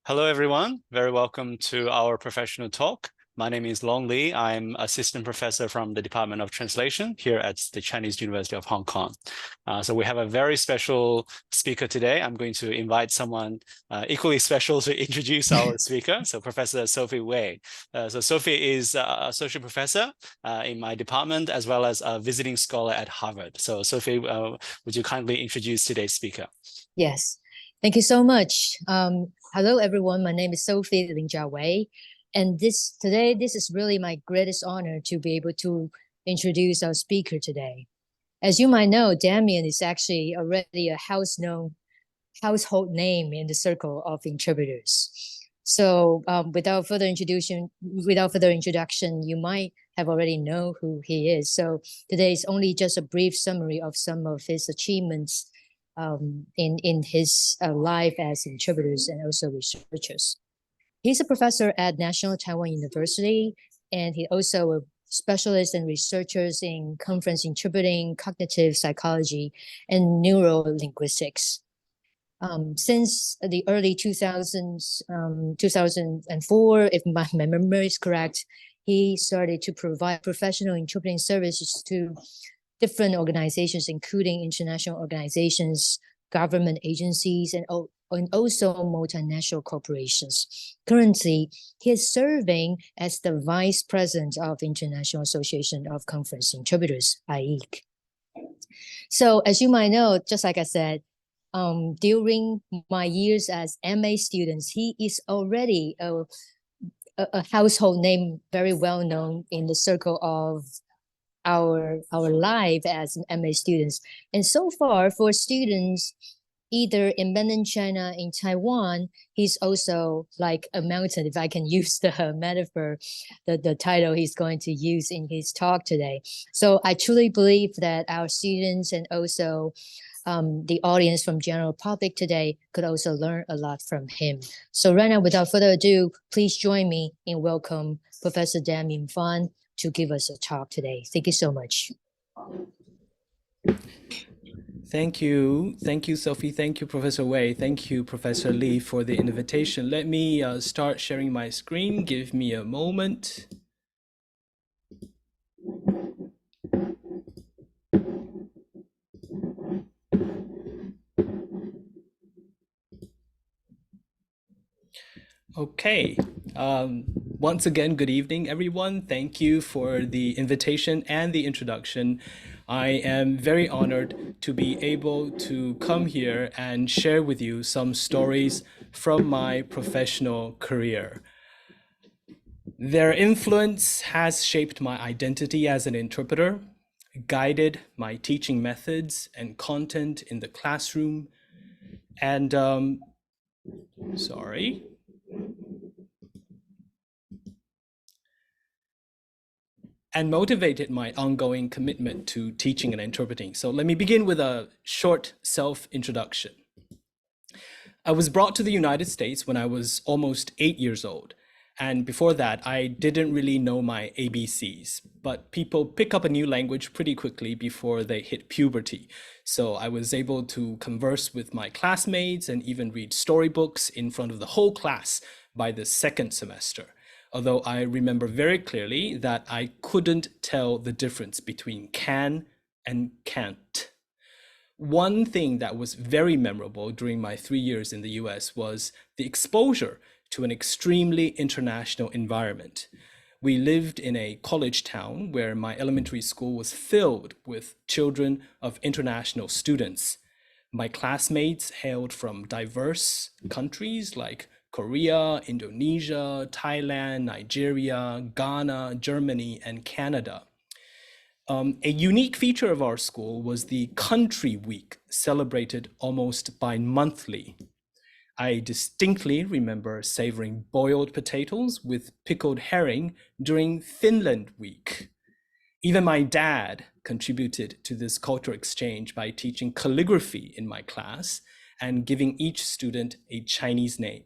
Hello, everyone. Very welcome to our professional talk. My name is Long Li. I'm assistant professor from the Department of Translation here at the Chinese University of Hong Kong. So we have a very special speaker today. I'm going to invite someone equally special to introduce our speaker. So Professor Sophie Wei. So Sophie is a associate professor in my department, as well as a visiting scholar at Harvard. So Sophie, would you kindly introduce today's speaker? Yes, thank you so much. Hello, everyone. My name is Sophie Lin Wei, and this is really my greatest honor to be able to introduce our speaker today. As you might know, Damien is actually already a household name in the circle of interpreters. So, without further introduction, you might have already know who he is. So today is only just a brief summary of some of his achievements in his life as interpreters and also researchers. He's a professor at National Taiwan University, and he also a specialist and researchers in conference interpreting, cognitive psychology, and neurolinguistics. Since the early 2004, if my memory is correct, he started to provide professional interpreting services to different organizations, including international organizations, government agencies, and also multinational corporations. Currently, he is serving as the Vice President of International Association of Conference Interpreters, IEC. So as you might know, just like I said, during my years as MA students, he is already a household name, very well known in the circle of our life as MA students. And so far, for students either in mainland China, in Taiwan, he's also like a mountain, if I can use the metaphor, the title he's going to use in his talk today. So I truly believe that our students and also the audience from general public today could also learn a lot from him. So right now, without further ado, please join me in welcome Professor Damien FAN to give us a talk today. Thank you so much. Thank you. Thank you, Sophie. Thank you, Professor Wei. Thank you, Professor Li, for the invitation. Let me start sharing my screen. Give me a moment. Okay. Once again, good evening, everyone. Thank you for the invitation and the introduction. I am very honored to be able to come here and share with you some stories from my professional career. Their influence has shaped my identity as an interpreter, guided my teaching methods and content in the classroom, and and motivated my ongoing commitment to teaching and interpreting. So let me begin with a short self-introduction. I was brought to the United States when I was almost 8 years old. And before that, I didn't really know my ABCs, but people pick up a new language pretty quickly before they hit puberty. So I was able to converse with my classmates and even read storybooks in front of the whole class by the second semester. Although I remember very clearly that I couldn't tell the difference between can and can't. One thing that was very memorable during my 3 years in the US was the exposure to an extremely international environment. We lived in a college town where my elementary school was filled with children of international students. My classmates hailed from diverse countries like Korea, Indonesia, Thailand, Nigeria, Ghana, Germany, and Canada. A unique feature of our school was the Country Week, celebrated almost bi-monthly. I distinctly remember savoring boiled potatoes with pickled herring during Finland Week. Even my dad contributed to this cultural exchange by teaching calligraphy in my class and giving each student a Chinese name.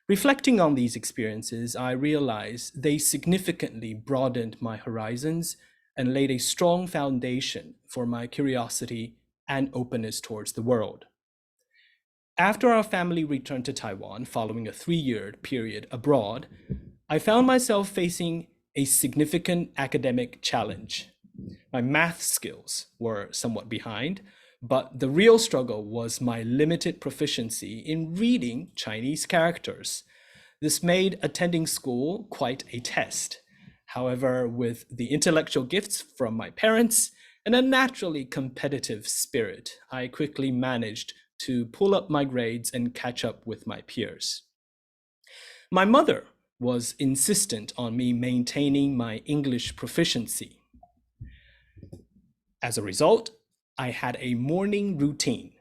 Reflecting on these experiences, I realized they significantly broadened my horizons and laid a strong foundation for my curiosity and openness towards the world. After our family returned to Taiwan following a 3-year period abroad, I found myself facing a significant academic challenge. My math skills were somewhat behind, but the real struggle was my limited proficiency in reading Chinese characters. This made attending school quite a test. However, with the intellectual gifts from my parents and a naturally competitive spirit, I quickly managed to pull up my grades and catch up with my peers. My mother was insistent on me maintaining my English proficiency. As a result, I had a morning routine,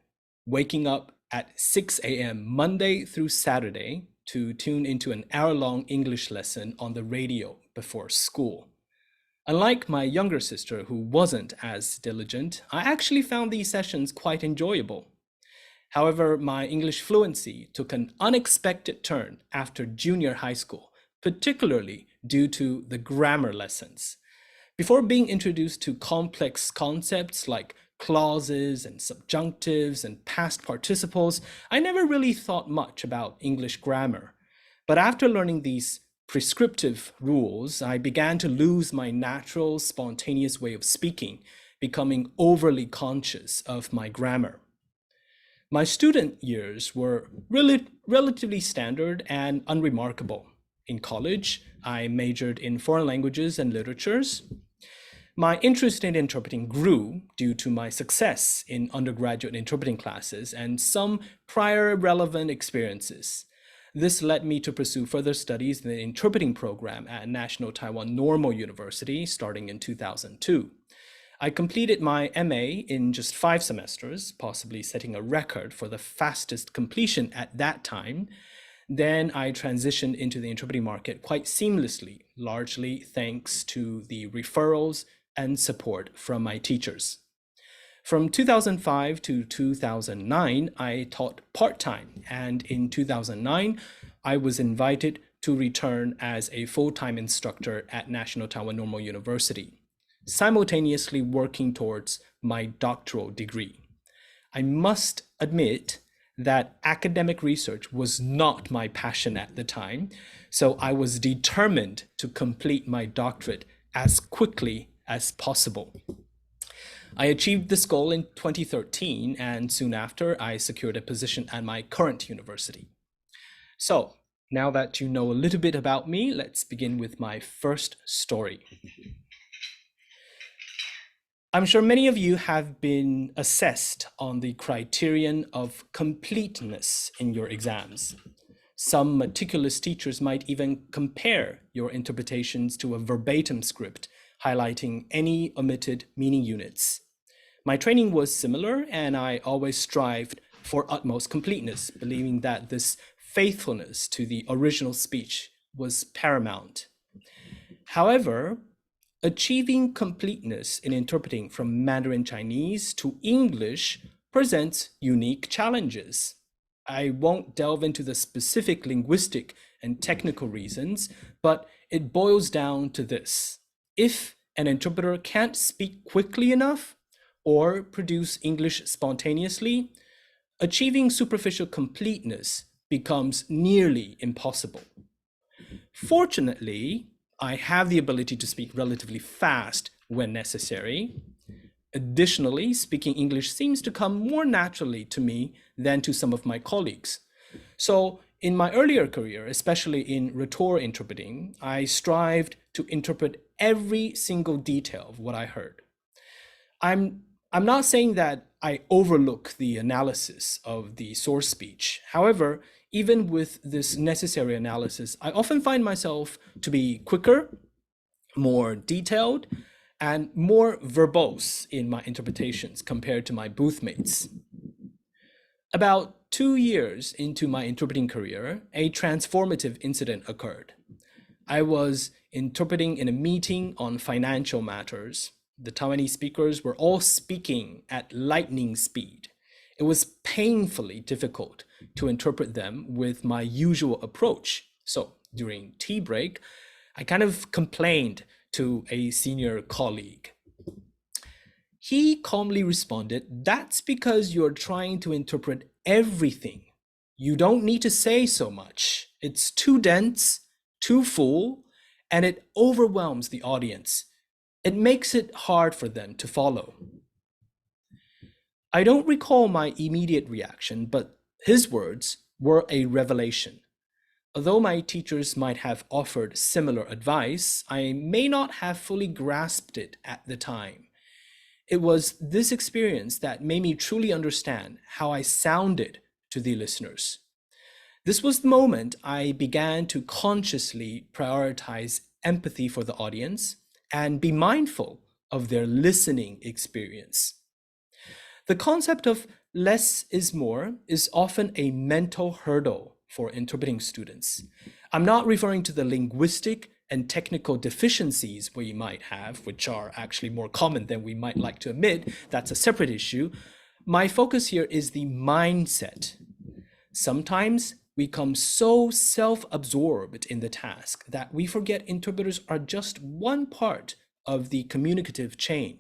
waking up at 6 a.m. Monday through Saturday to tune into an hour-long English lesson on the radio before school. Unlike my younger sister, who wasn't as diligent, I actually found these sessions quite enjoyable. However, my English fluency took an unexpected turn after junior high school, particularly due to the grammar lessons. Before being introduced to complex concepts like clauses and subjunctives and past participles, I never really thought much about English grammar. But after learning these prescriptive rules, I began to lose my natural, spontaneous way of speaking, becoming overly conscious of my grammar. My student years were relatively standard and unremarkable. In college, I majored in foreign languages and literatures. My interest in interpreting grew due to my success in undergraduate interpreting classes and some prior relevant experiences. This led me to pursue further studies in the interpreting program at National Taiwan Normal University starting in 2002. I completed my MA in just 5 semesters, possibly setting a record for the fastest completion at that time. Then I transitioned into the interpreting market quite seamlessly, largely thanks to the referrals and support from my teachers. From 2005 to 2009, I taught part-time, and in 2009, I was invited to return as a full-time instructor at National Taiwan Normal University, simultaneously working towards my doctoral degree. I must admit that academic research was not my passion at the time, so I was determined to complete my doctorate as quickly as possible. I achieved this goal in 2013, and soon after, I secured a position at my current university. So, now that you know a little bit about me, let's begin with my first story. I'm sure many of you have been assessed on the criterion of completeness in your exams. Some meticulous teachers might even compare your interpretations to a verbatim script, highlighting any omitted meaning units. My training was similar, and I always strived for utmost completeness, believing that this faithfulness to the original speech was paramount. However, achieving completeness in interpreting from Mandarin Chinese to English presents unique challenges. I won't delve into the specific linguistic and technical reasons, but it boils down to this. If an interpreter can't speak quickly enough or produce English spontaneously, achieving superficial completeness becomes nearly impossible. Fortunately, I have the ability to speak relatively fast when necessary. Additionally, speaking English seems to come more naturally to me than to some of my colleagues. So in my earlier career, especially in rhetoric interpreting, I strived to interpret every single detail of what I heard. I'm not saying that I overlook the analysis of the source speech. However, even with this necessary analysis, I often find myself to be quicker, more detailed, and more verbose in my interpretations compared to my booth mates. About 2 years into my interpreting career, a transformative incident occurred. I was interpreting in a meeting on financial matters. The Taiwanese speakers were all speaking at lightning speed. It was painfully difficult to interpret them with my usual approach. So during tea break, I kind of complained to a senior colleague. He calmly responded, "That's because you're trying to interpret everything You don't need to say so much. It's too dense, too full, and it overwhelms the audience. It makes it hard for them to follow. I don't recall my immediate reaction, but his words were a revelation. Although my teachers might have offered similar advice, I may not have fully grasped it at the time. It was this experience that made me truly understand how I sounded to the listeners. This was the moment I began to consciously prioritize empathy for the audience and be mindful of their listening experience. The concept of less is more is often a mental hurdle for interpreting students. I'm not referring to the linguistic and technical deficiencies we might have, which are actually more common than we might like to admit. That's a separate issue. My focus here is the mindset. Sometimes we become so self-absorbed in the task that we forget interpreters are just one part of the communicative chain.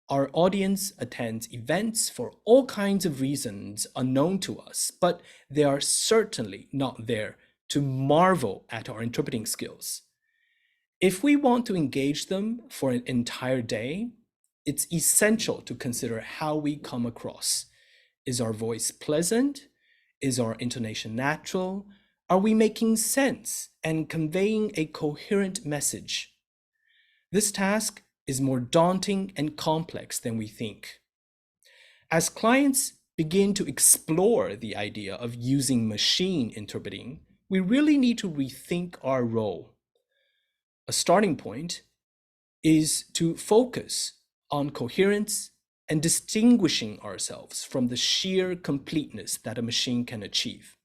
Our audience attends events for all kinds of reasons unknown to us, but they are certainly not there to marvel at our interpreting skills. If we want to engage them for an entire day, it's essential to consider how we come across. Is our voice pleasant? Is our intonation natural? Are we making sense and conveying a coherent message? This task is more daunting and complex than we think. As clients begin to explore the idea of using machine interpreting, we really need to rethink our role. A starting point is to focus on coherence and distinguishing ourselves from the sheer completeness that a machine can achieve.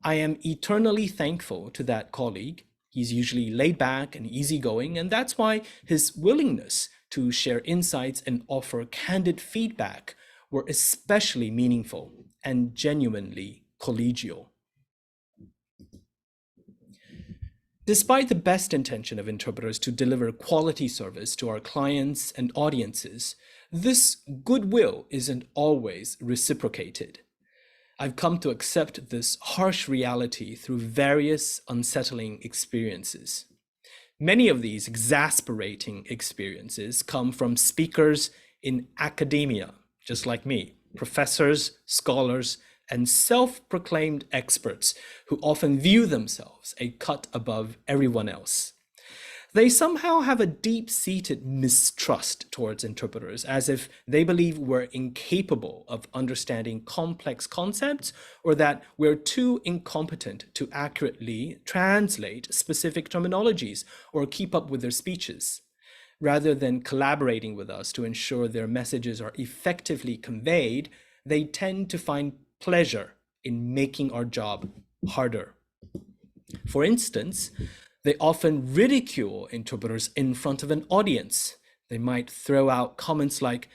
I am eternally thankful to that colleague. He's usually laid back and easygoing, and that's why his willingness to share insights and offer candid feedback were especially meaningful and genuinely collegial. Despite the best intention of interpreters to deliver quality service to our clients and audiences, this goodwill isn't always reciprocated. I've come to accept this harsh reality through various unsettling experiences. Many of these exasperating experiences come from speakers in academia, just like me, professors, scholars, and self-proclaimed experts who often view themselves a cut above everyone else. They somehow have a deep-seated mistrust towards interpreters, as if they believe we're incapable of understanding complex concepts or that we're too incompetent to accurately translate specific terminologies or keep up with their speeches. Rather than collaborating with us to ensure their messages are effectively conveyed, they tend to find pleasure in making our job harder. For instance, they often ridicule interpreters in front of an audience. They might throw out comments like,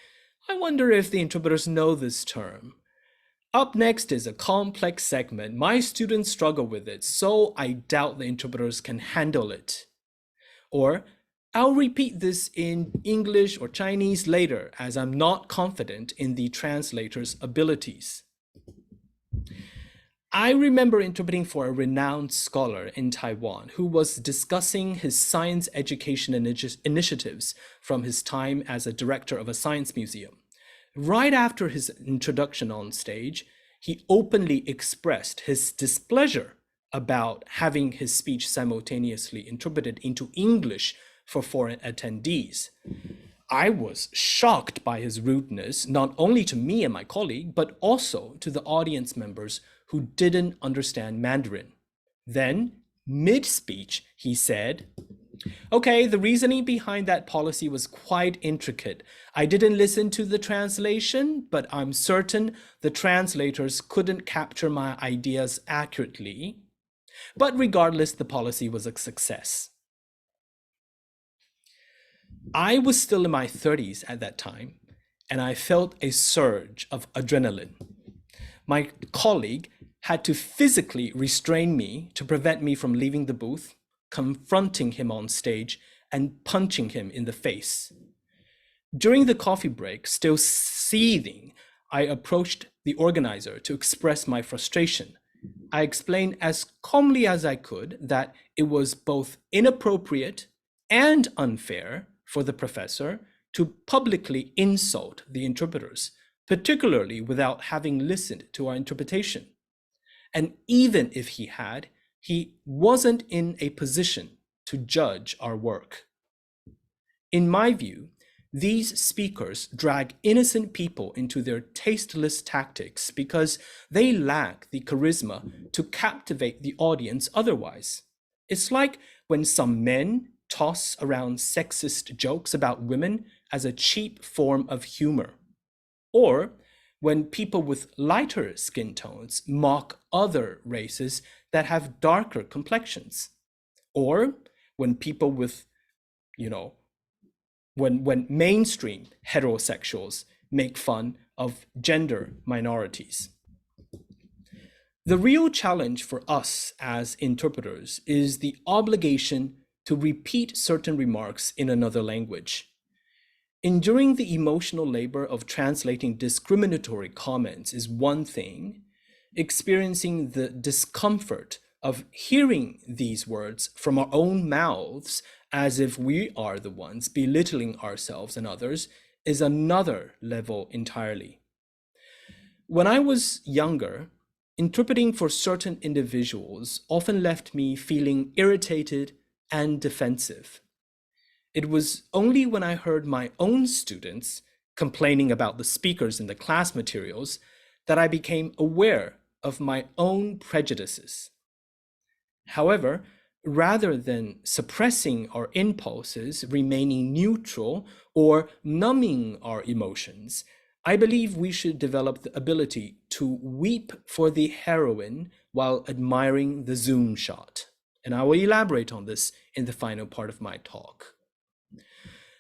"I wonder if the interpreters know this term. Up next is a complex segment. My students struggle with it, so I doubt the interpreters can handle it." Or, "I'll repeat this in English or Chinese later, as I'm not confident in the translator's abilities." I remember interpreting for a renowned scholar in Taiwan who was discussing his science education initiatives from his time as a director of a science museum. Right after his introduction on stage, he openly expressed his displeasure about having his speech simultaneously interpreted into English for foreign attendees. I was shocked by his rudeness, not only to me and my colleague, but also to the audience members who didn't understand Mandarin. Then, mid-speech, he said, "Okay, the reasoning behind that policy was quite intricate. I didn't listen to the translation, but I'm certain the translators couldn't capture my ideas accurately. But regardless, the policy was a success." I was still in my 30s at that time, and I felt a surge of adrenaline. My colleague had to physically restrain me to prevent me from leaving the booth, confronting him on stage, and punching him in the face. During the coffee break, still seething, I approached the organizer to express my frustration. I explained as calmly as I could that it was both inappropriate and unfair for the professor to publicly insult the interpreters, particularly without having listened to our interpretation. And even if he had, he wasn't in a position to judge our work. In my view, these speakers drag innocent people into their tasteless tactics because they lack the charisma to captivate the audience otherwise. It's like when some men toss around sexist jokes about women as a cheap form of humor, or when people with lighter skin tones mock other races that have darker complexions, or when people with, when mainstream heterosexuals make fun of gender minorities. The real challenge for us as interpreters is the obligation to repeat certain remarks in another language. Enduring the emotional labor of translating discriminatory comments is one thing. Experiencing the discomfort of hearing these words from our own mouths as if we are the ones belittling ourselves and others is another level entirely. When I was younger, interpreting for certain individuals often left me feeling irritated and defensive. It was only when I heard my own students complaining about the speakers in the class materials that I became aware of my own prejudices. However, rather than suppressing our impulses, remaining neutral, or numbing our emotions, I believe we should develop the ability to weep for the heroine while admiring the zoom shot. And I will elaborate on this in the final part of my talk.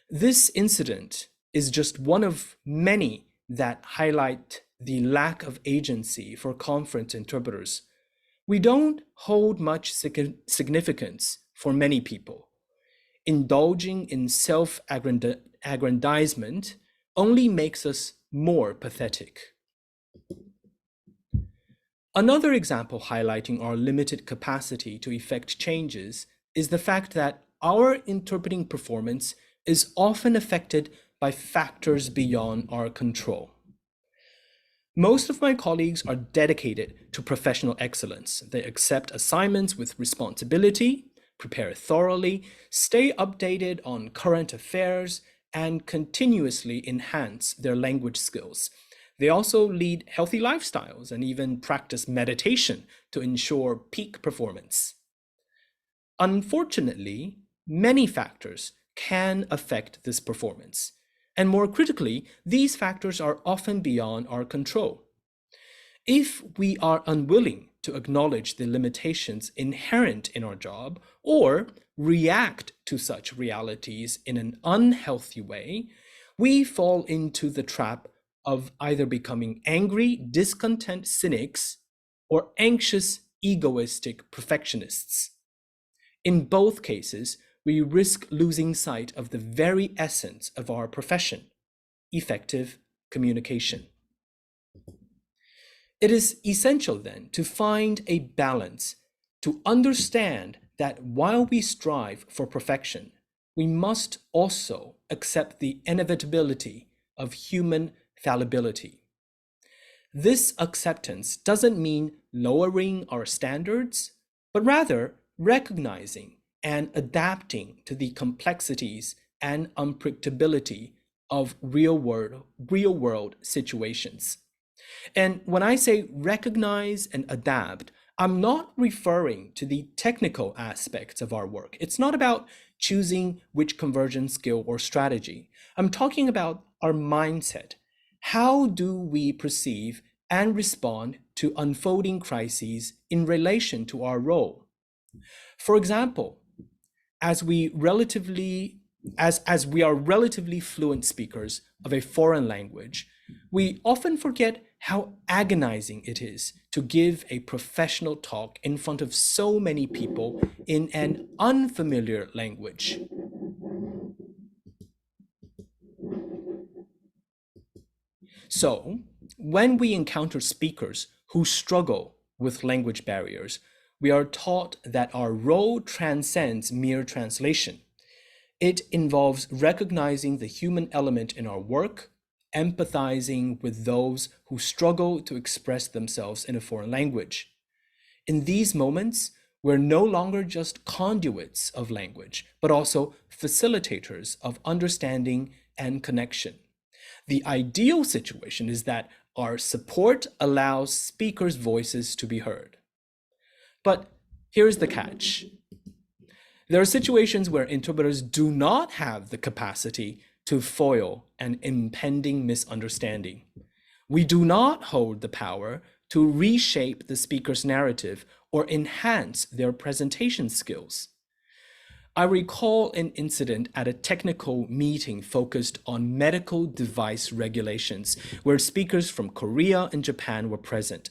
This incident is just one of many that highlight the lack of agency for conference interpreters. We don't hold much significance for many people. Indulging in self-aggrandizement only makes us more pathetic. Another example highlighting our limited capacity to effect changes is the fact that our interpreting performance is often affected by factors beyond our control. Most of my colleagues are dedicated to professional excellence. They accept assignments with responsibility, prepare thoroughly, stay updated on current affairs, and continuously enhance their language skills. They also lead healthy lifestyles and even practice meditation to ensure peak performance. Unfortunately, many factors can affect this performance. And more critically, these factors are often beyond our control. If we are unwilling to acknowledge the limitations inherent in our job or react to such realities in an unhealthy way, we fall into the trap of either becoming angry, discontent cynics or anxious, egoistic perfectionists. In both cases, we risk losing sight of the very essence of our profession, effective communication. It is essential then to find a balance, to understand that while we strive for perfection, we must also accept the inevitability of human fallibility. This acceptance doesn't mean lowering our standards, but rather recognizing and adapting to the complexities and unpredictability of real-world situations. And when I say recognize and adapt, I'm not referring to the technical aspects of our work. It's not about choosing which conversion skill or strategy. I'm talking about our mindset. How do we perceive and respond to unfolding crises in relation to our role? For example, as we are relatively fluent speakers of a foreign language, we often forget how agonizing it is to give a professional talk in front of so many people in an unfamiliar language. So, when we encounter speakers who struggle with language barriers, we are taught that our role transcends mere translation. It involves recognizing the human element in our work, empathizing with those who struggle to express themselves in a foreign language. In these moments, we're no longer just conduits of language, but also facilitators of understanding and connection. The ideal situation is that our support allows speakers' voices to be heard. But here's the catch. There are situations where interpreters do not have the capacity to foil an impending misunderstanding. We do not hold the power to reshape the speaker's narrative or enhance their presentation skills. I recall an incident at a technical meeting focused on medical device regulations, where speakers from Korea and Japan were present.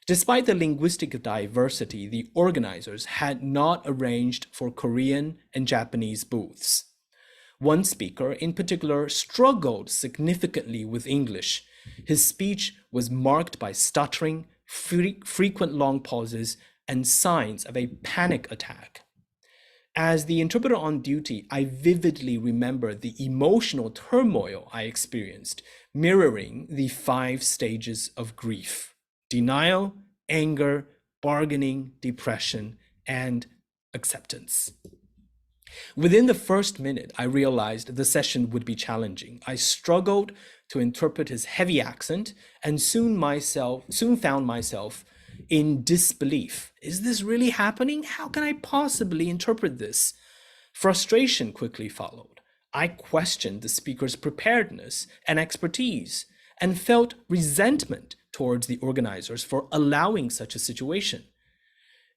Despite the linguistic diversity, the organizers had not arranged for Korean and Japanese booths. One speaker in particular struggled significantly with English. His speech was marked by stuttering, frequent long pauses, and signs of a panic attack. As the interpreter on duty, I vividly remember the emotional turmoil I experienced, mirroring the 5 stages of grief: denial, anger, bargaining, depression, and acceptance. Within the first minute, I realized the session would be challenging. I struggled to interpret his heavy accent and soon found myself in disbelief. Is this really happening? How can I possibly interpret this? Frustration quickly followed. I questioned the speaker's preparedness and expertise and felt resentment towards the organizers for allowing such a situation.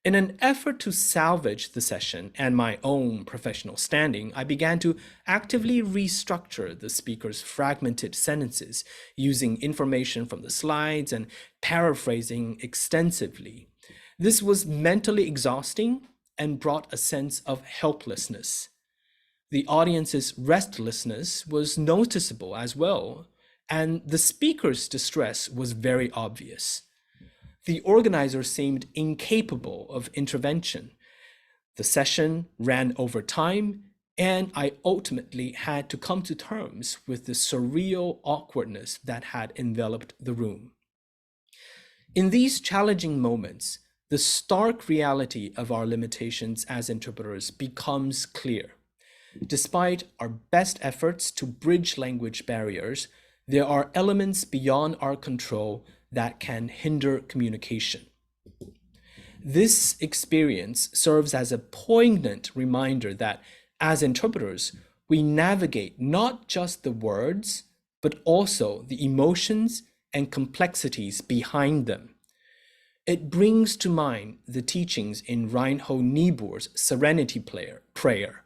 In an effort to salvage the session and my own professional standing, I began to actively restructure the speaker's fragmented sentences, using information from the slides and paraphrasing extensively. This was mentally exhausting and brought a sense of helplessness. The audience's restlessness was noticeable as well, and the speaker's distress was very obvious. The organizer seemed incapable of intervention. The session ran over time, and I ultimately had to come to terms with the surreal awkwardness that had enveloped the room. In these challenging moments, the stark reality of our limitations as interpreters becomes clear. Despite our best efforts to bridge language barriers, there are elements beyond our control that can hinder communication. This experience serves as a poignant reminder that as interpreters, we navigate not just the words, but also the emotions and complexities behind them. It brings to mind the teachings in Reinhold Niebuhr's Serenity Prayer,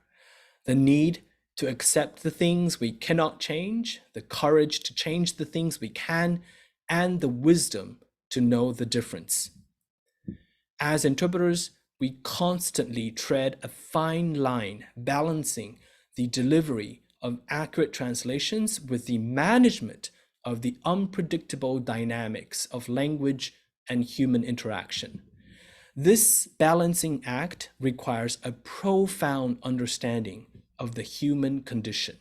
the need to accept the things we cannot change, the courage to change the things we can, and the wisdom to know the difference. As interpreters, we constantly tread a fine line, balancing the delivery of accurate translations with the management of the unpredictable dynamics of language and human interaction. This balancing act requires a profound understanding of the human condition.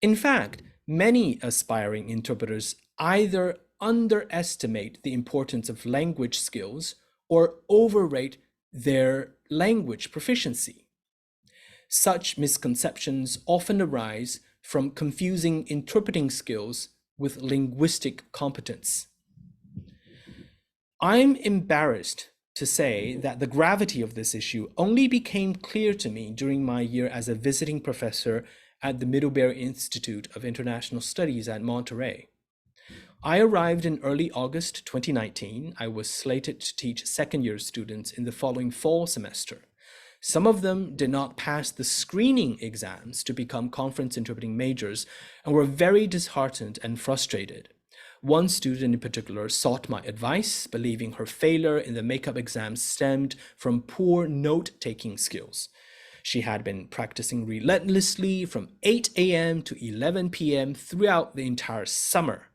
In fact, many aspiring interpreters either underestimate the importance of language skills or overrate their language proficiency. Such misconceptions often arise from confusing interpreting skills with linguistic competence. I'm embarrassed to say that the gravity of this issue only became clear to me during my year as a visiting professor at the Middlebury Institute of International Studies at Monterey. I arrived in early August 2019. I was slated to teach second-year students in the following fall semester. Some of them did not pass the screening exams to become conference interpreting majors and were very disheartened and frustrated. One student in particular sought my advice, believing her failure in the makeup exam stemmed from poor note-taking skills. She had been practicing relentlessly from 8 a.m. to 11 p.m. throughout the entire summer.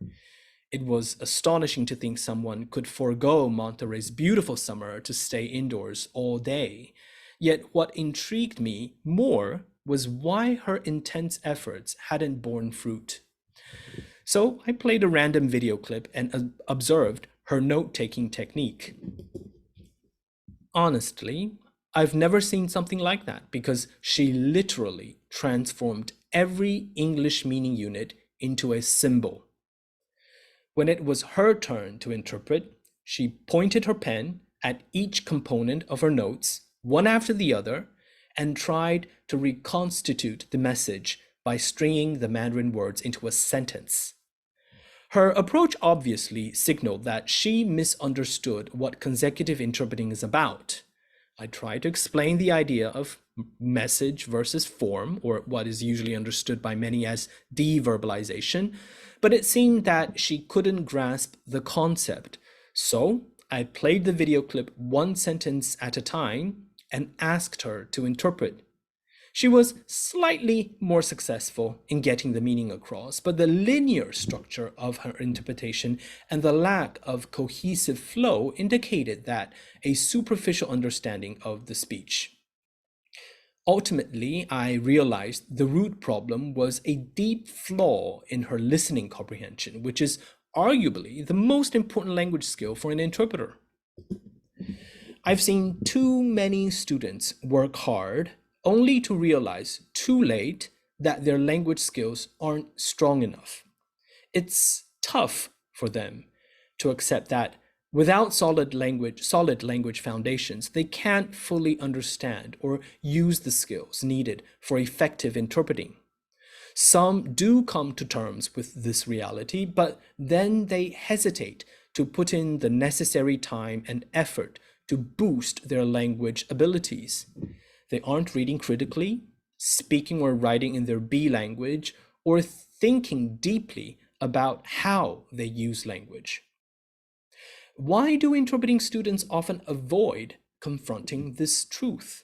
It was astonishing to think someone could forego Monterey's beautiful summer to stay indoors all day. Yet what intrigued me more was why her intense efforts hadn't borne fruit. So I played a random video clip and observed her note-taking technique. Honestly, I've never seen something like that because she literally transformed every English meaning unit into a symbol. When it was her turn to interpret, she pointed her pen at each component of her notes, one after the other, and tried to reconstitute the message by stringing the Mandarin words into a sentence. Her approach obviously signaled that she misunderstood what consecutive interpreting is about. I tried to explain the idea of message versus form, or what is usually understood by many as deverbalization, but it seemed that she couldn't grasp the concept. So I played the video clip one sentence at a time and asked her to interpret. She was slightly more successful in getting the meaning across, but the linear structure of her interpretation and the lack of cohesive flow indicated that a superficial understanding of the speech. Ultimately, I realized the root problem was a deep flaw in her listening comprehension, which is arguably the most important language skill for an interpreter. I've seen too many students work hard only to realize too late that their language skills aren't strong enough. It's tough for them to accept that without solid language foundations, they can't fully understand or use the skills needed for effective interpreting. Some do come to terms with this reality, but then they hesitate to put in the necessary time and effort to boost their language abilities. They aren't reading critically, speaking or writing in their B language, or thinking deeply about how they use language. Why do interpreting students often avoid confronting this truth?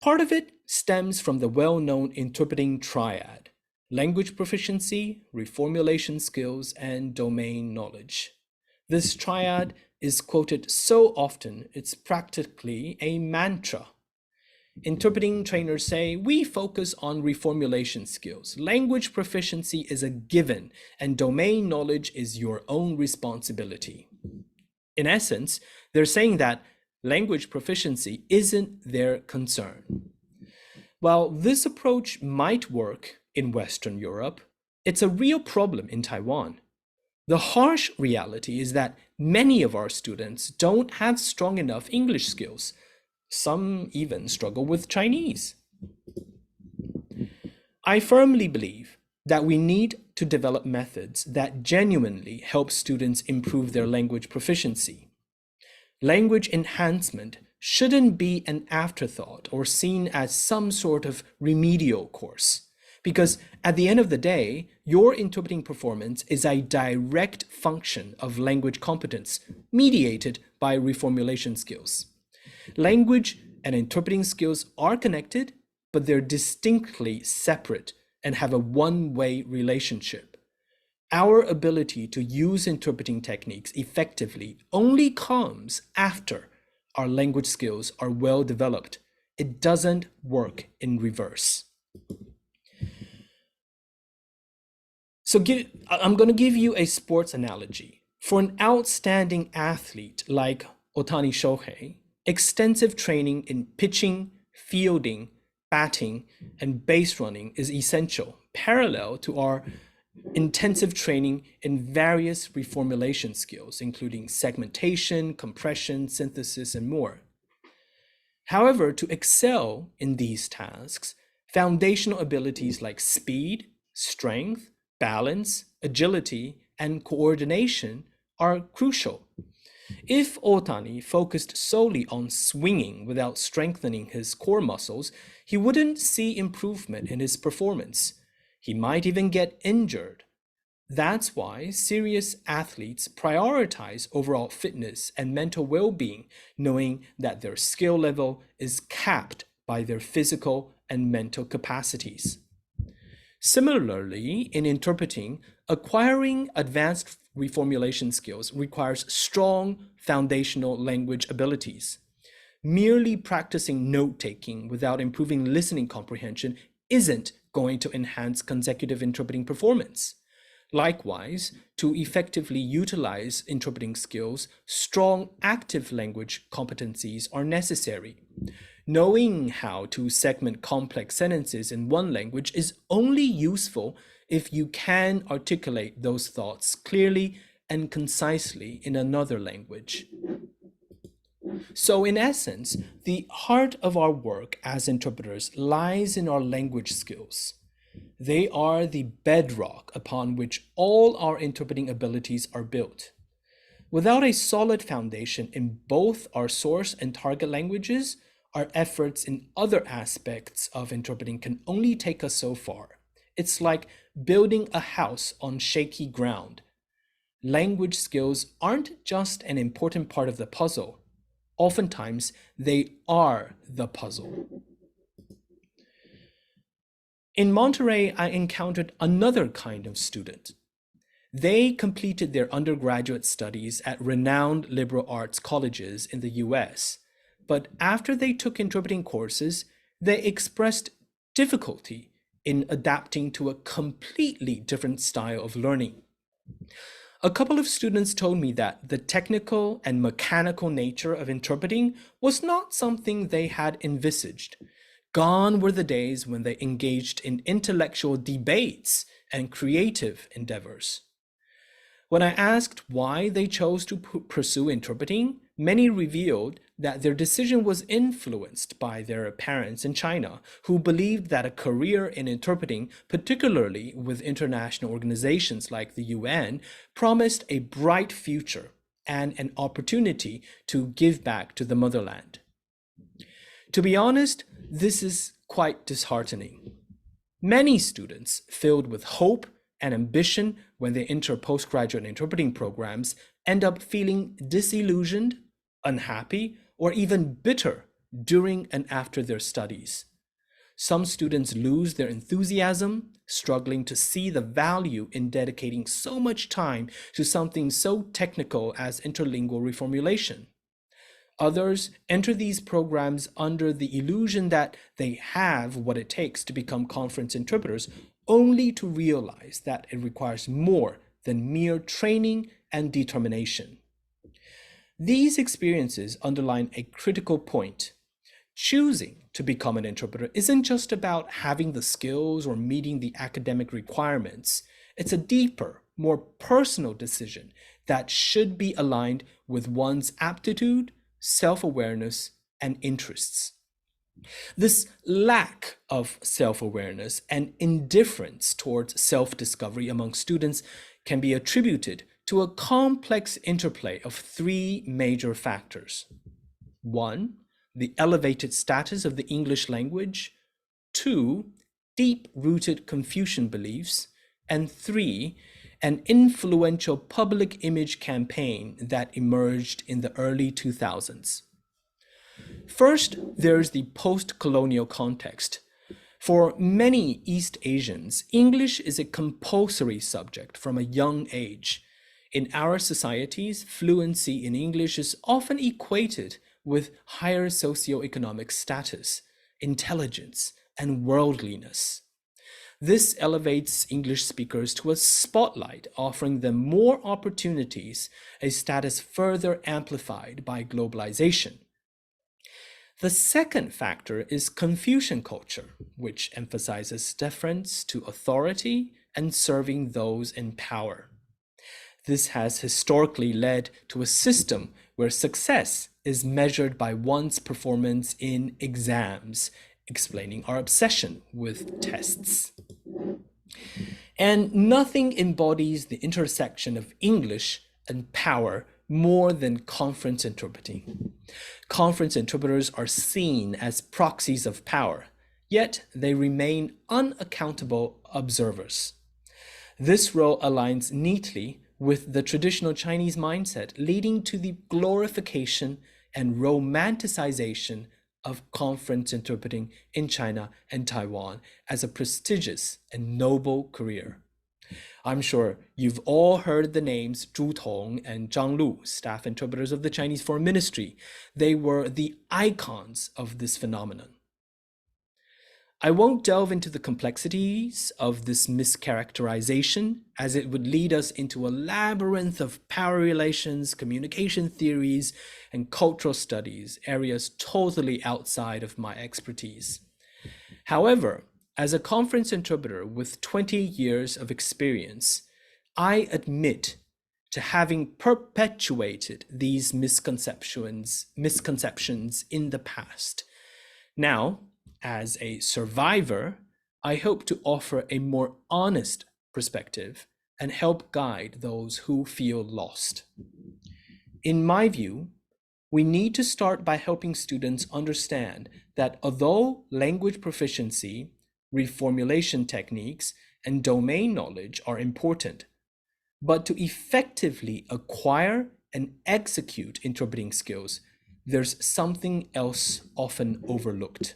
Part of it stems from the well-known interpreting triad: language proficiency, reformulation skills, and domain knowledge. This triad is quoted so often, it's practically a mantra. Interpreting trainers say, we focus on reformulation skills. Language proficiency is a given, and domain knowledge is your own responsibility. In essence, they're saying that language proficiency isn't their concern. While this approach might work in Western Europe, it's a real problem in Taiwan. The harsh reality is that many of our students don't have strong enough English skills. Some even struggle with Chinese. I firmly believe that we need to develop methods that genuinely help students improve their language proficiency. Language enhancement shouldn't be an afterthought or seen as some sort of remedial course, because at the end of the day, your interpreting performance is a direct function of language competence mediated by reformulation skills. Language and interpreting skills are connected, but they're distinctly separate and have a one-way relationship. Our ability to use interpreting techniques effectively only comes after our language skills are well developed. It doesn't work in reverse. So I'm going to give you a sports analogy. For an outstanding athlete like Ohtani Shohei, extensive training in pitching, fielding, batting, and base running is essential, parallel to our intensive training in various reformulation skills, including segmentation, compression, synthesis, and more. However, to excel in these tasks, foundational abilities like speed, strength, balance, agility, and coordination are crucial. If Ohtani focused solely on swinging without strengthening his core muscles, he wouldn't see improvement in his performance. He might even get injured. That's why serious athletes prioritize overall fitness and mental well-being, knowing that their skill level is capped by their physical and mental capacities. Similarly, in interpreting, acquiring advanced reformulation skills requires strong foundational language abilities. Merely practicing note-taking without improving listening comprehension isn't going to enhance consecutive interpreting performance. Likewise, to effectively utilize interpreting skills, strong active language competencies are necessary. Knowing how to segment complex sentences in one language is only useful if you can articulate those thoughts clearly and concisely in another language. So in essence, the heart of our work as interpreters lies in our language skills. They are the bedrock upon which all our interpreting abilities are built. Without a solid foundation in both our source and target languages, our efforts in other aspects of interpreting can only take us so far. It's like building a house on shaky ground. Language skills aren't just an important part of the puzzle. Oftentimes, they are the puzzle. In Monterey, I encountered another kind of student. They completed their undergraduate studies at renowned liberal arts colleges in the US, but after they took interpreting courses, they expressed difficulty in adapting to a completely different style of learning. A couple of students told me that the technical and mechanical nature of interpreting was not something they had envisaged. Gone were the days when they engaged in intellectual debates and creative endeavors. When I asked why they chose to pursue interpreting, many revealed that their decision was influenced by their parents in China, who believed that a career in interpreting, particularly with international organizations like the UN, promised a bright future and an opportunity to give back to the motherland. To be honest, this is quite disheartening. Many students filled with hope and ambition when they enter postgraduate interpreting programs end up feeling disillusioned, unhappy, or even bitter during and after their studies. Some students lose their enthusiasm, struggling to see the value in dedicating so much time to something so technical as interlingual reformulation. Others enter these programs under the illusion that they have what it takes to become conference interpreters, only to realize that it requires more than mere training and determination. These experiences underline a critical point. Choosing to become an interpreter isn't just about having the skills or meeting the academic requirements. It's a deeper, more personal decision that should be aligned with one's aptitude, self-awareness, and interests. This lack of self-awareness and indifference towards self-discovery among students can be attributed to a complex interplay of three major factors. 1, the elevated status of the English language. 2, deep-rooted Confucian beliefs. And 3, an influential public image campaign that emerged in the early 2000s. First, there's the post-colonial context. For many East Asians, English is a compulsory subject from a young age. In our societies, fluency in English is often equated with higher socioeconomic status, intelligence, and worldliness. This elevates English speakers to a spotlight, offering them more opportunities, a status further amplified by globalization. The second factor is Confucian culture, which emphasizes deference to authority and serving those in power. This has historically led to a system where success is measured by one's performance in exams, explaining our obsession with tests. And nothing embodies the intersection of English and power more than conference interpreting. Conference interpreters are seen as proxies of power, yet they remain unaccountable observers. This role aligns neatly with the traditional Chinese mindset, leading to the glorification and romanticization of conference interpreting in China and Taiwan as a prestigious and noble career. I'm sure you've all heard the names Zhu Tong and Zhang Lu, staff interpreters of the Chinese Foreign Ministry. They were the icons of this phenomenon. I won't delve into the complexities of this mischaracterization, as it would lead us into a labyrinth of power relations, communication theories, and cultural studies, areas totally outside of my expertise. However, as a conference interpreter with 20 years of experience, I admit to having perpetuated these misconceptions in the past. Now, as a survivor, I hope to offer a more honest perspective and help guide those who feel lost. In my view, we need to start by helping students understand that although language proficiency, reformulation techniques, and domain knowledge are important, but to effectively acquire and execute interpreting skills, there's something else often overlooked.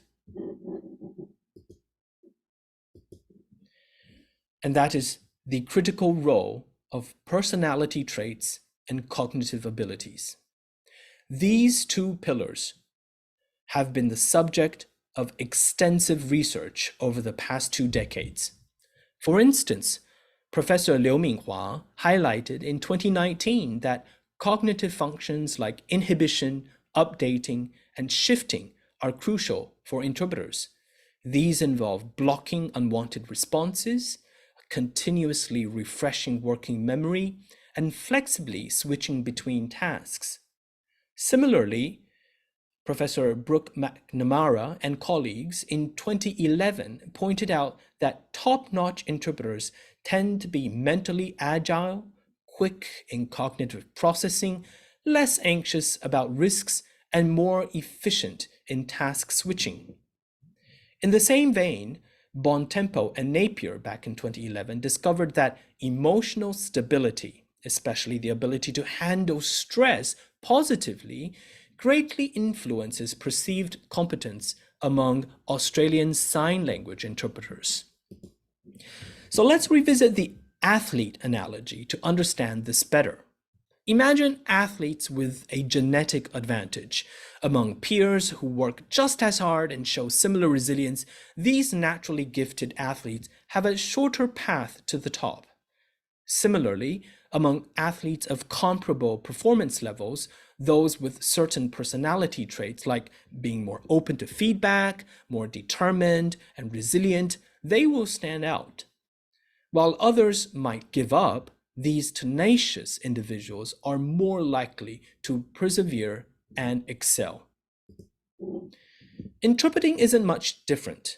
And that is the critical role of personality traits and cognitive abilities. These two pillars have been the subject of extensive research over the past 2 decades. For instance, Professor Liu Minghua highlighted in 2019 that cognitive functions like inhibition, updating, and shifting are crucial for interpreters. These involve blocking unwanted responses, continuously refreshing working memory, and flexibly switching between tasks. Similarly, Professor Brooke McNamara and colleagues in 2011 pointed out that top-notch interpreters tend to be mentally agile, quick in cognitive processing, less anxious about risks, and more efficient in task switching. In the same vein, Bontempo and Napier back in 2011 discovered that emotional stability, especially the ability to handle stress positively, greatly influences perceived competence among Australian Sign Language interpreters. So let's revisit the athlete analogy to understand this better. Imagine athletes with a genetic advantage. Among peers who work just as hard and show similar resilience, these naturally gifted athletes have a shorter path to the top. Similarly, among athletes of comparable performance levels, those with certain personality traits like being more open to feedback, more determined, and resilient, they will stand out. While others might give up, these tenacious individuals are more likely to persevere and excel. Interpreting isn't much different.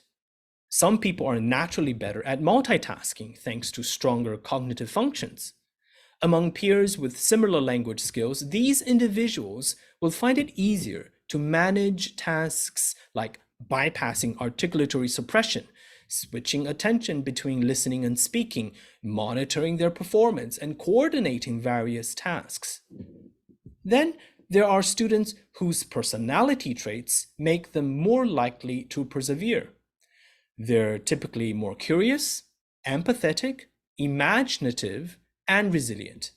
Some people are naturally better at multitasking thanks to stronger cognitive functions. Among peers with similar language skills, these individuals will find it easier to manage tasks like bypassing articulatory suppression, switching attention between listening and speaking, monitoring their performance, and coordinating various tasks. Then there are students whose personality traits make them more likely to persevere. They're typically more curious, empathetic, imaginative, and resilient.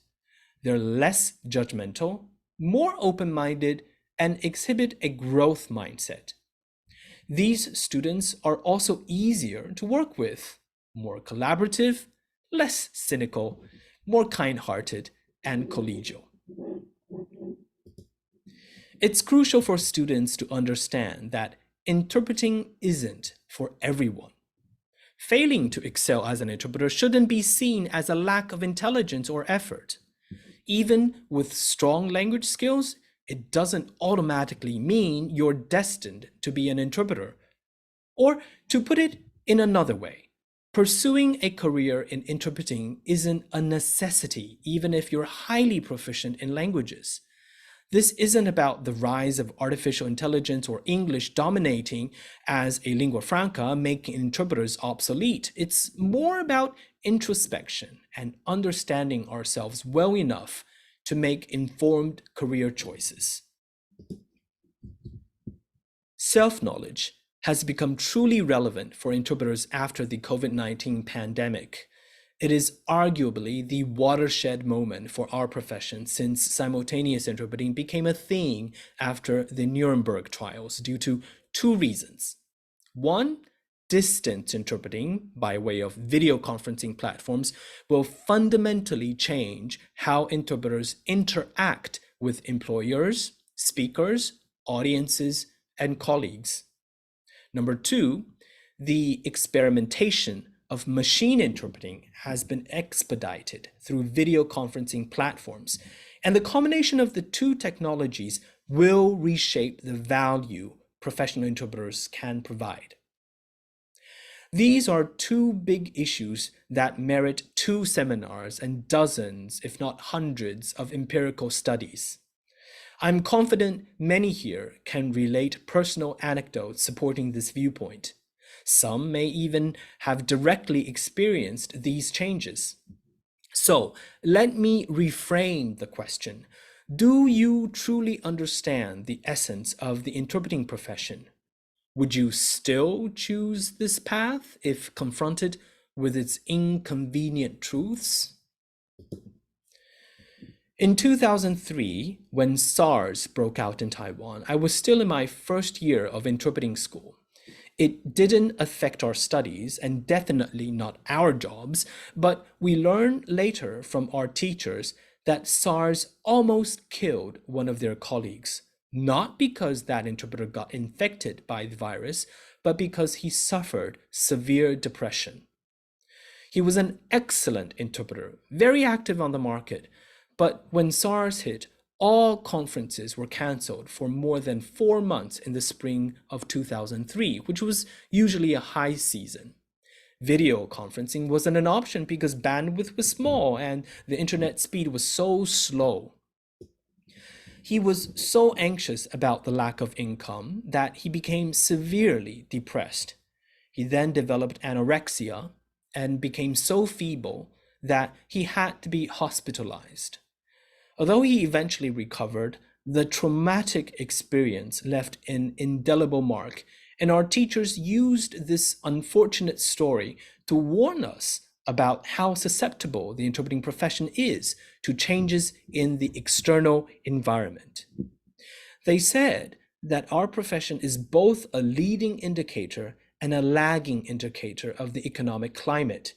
They're less judgmental, more open-minded, and exhibit a growth mindset. These students are also easier to work with, more collaborative, less cynical, more kind-hearted, and collegial. It's crucial for students to understand that interpreting isn't for everyone. Failing to excel as an interpreter shouldn't be seen as a lack of intelligence or effort. Even with strong language skills, it doesn't automatically mean you're destined to be an interpreter. Or to put it in another way, pursuing a career in interpreting isn't a necessity, even if you're highly proficient in languages. This isn't about the rise of artificial intelligence or English dominating as a lingua franca, making interpreters obsolete. It's more about introspection and understanding ourselves well enough to make informed career choices. Self-knowledge has become truly relevant for interpreters after the COVID-19 pandemic. It is arguably the watershed moment for our profession since simultaneous interpreting became a thing after the Nuremberg trials due to two reasons. One, distance interpreting by way of video conferencing platforms will fundamentally change how interpreters interact with employers, speakers, audiences, and colleagues. Number two, the experimentation of machine interpreting has been expedited through video conferencing platforms, and the combination of the two technologies will reshape the value professional interpreters can provide. These are two big issues that merit two seminars and dozens, if not hundreds, of empirical studies. I'm confident many here can relate personal anecdotes supporting this viewpoint. Some may even have directly experienced these changes. So let me reframe the question. Do you truly understand the essence of the interpreting profession? Would you still choose this path if confronted with its inconvenient truths? In 2003, when SARS broke out in Taiwan, I was still in my first year of interpreting school. It didn't affect our studies and definitely not our jobs, but we learned later from our teachers that SARS almost killed one of their colleagues, not because that interpreter got infected by the virus, but because he suffered severe depression. He was an excellent interpreter, very active on the market, but when SARS hit, all conferences were canceled for more than 4 months in the spring of 2003, which was usually a high season. Video conferencing wasn't an option because bandwidth was small and the internet speed was so slow. He was so anxious about the lack of income that he became severely depressed. He then developed anorexia and became so feeble that he had to be hospitalized. Although he eventually recovered, the traumatic experience left an indelible mark, and our teachers used this unfortunate story to warn us about how susceptible the interpreting profession is to changes in the external environment. They said that our profession is both a leading indicator and a lagging indicator of the economic climate.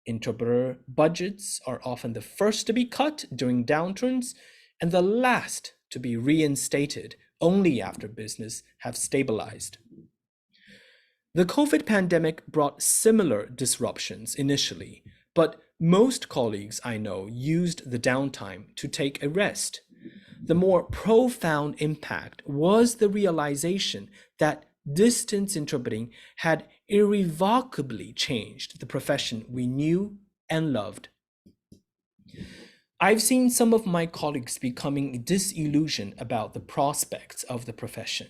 Interpreter budgets are often the first to be cut during downturns and the last to be reinstated only after business have stabilized. The COVID pandemic brought similar disruptions initially, but most colleagues I know used the downtime to take a rest. The more profound impact was the realization that distance interpreting had irrevocably changed the profession we knew and loved. I've seen some of my colleagues becoming disillusioned about the prospects of the profession.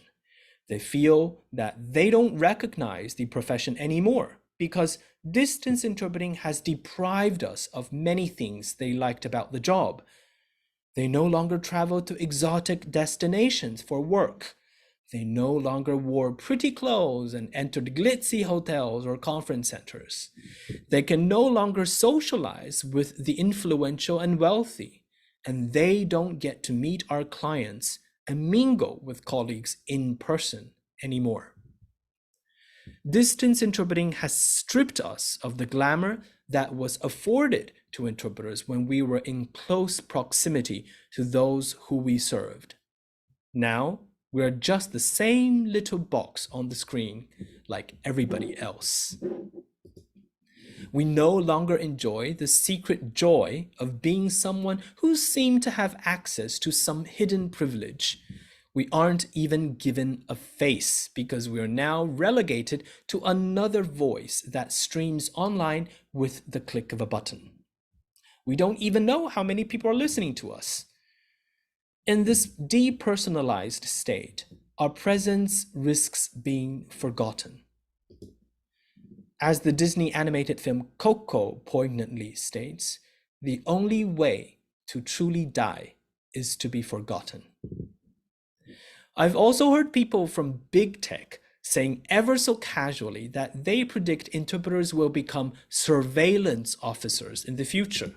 They feel that they don't recognize the profession anymore because distance interpreting has deprived us of many things they liked about the job. They no longer travel to exotic destinations for work. They no longer wore pretty clothes and entered glitzy hotels or conference centers. They can no longer socialize with the influential and wealthy, and they don't get to meet our clients and mingle with colleagues in person anymore. Distance interpreting has stripped us of the glamour that was afforded to interpreters when we were in close proximity to those who we served. Now, we're just the same little box on the screen like everybody else. We no longer enjoy the secret joy of being someone who seemed to have access to some hidden privilege. We aren't even given a face because we are now relegated to another voice that streams online with the click of a button. We don't even know how many people are listening to us. In this depersonalized state, our presence risks being forgotten. As the Disney animated film Coco poignantly states, the only way to truly die is to be forgotten. I've also heard people from big tech saying ever so casually that they predict interpreters will become surveillance officers in the future.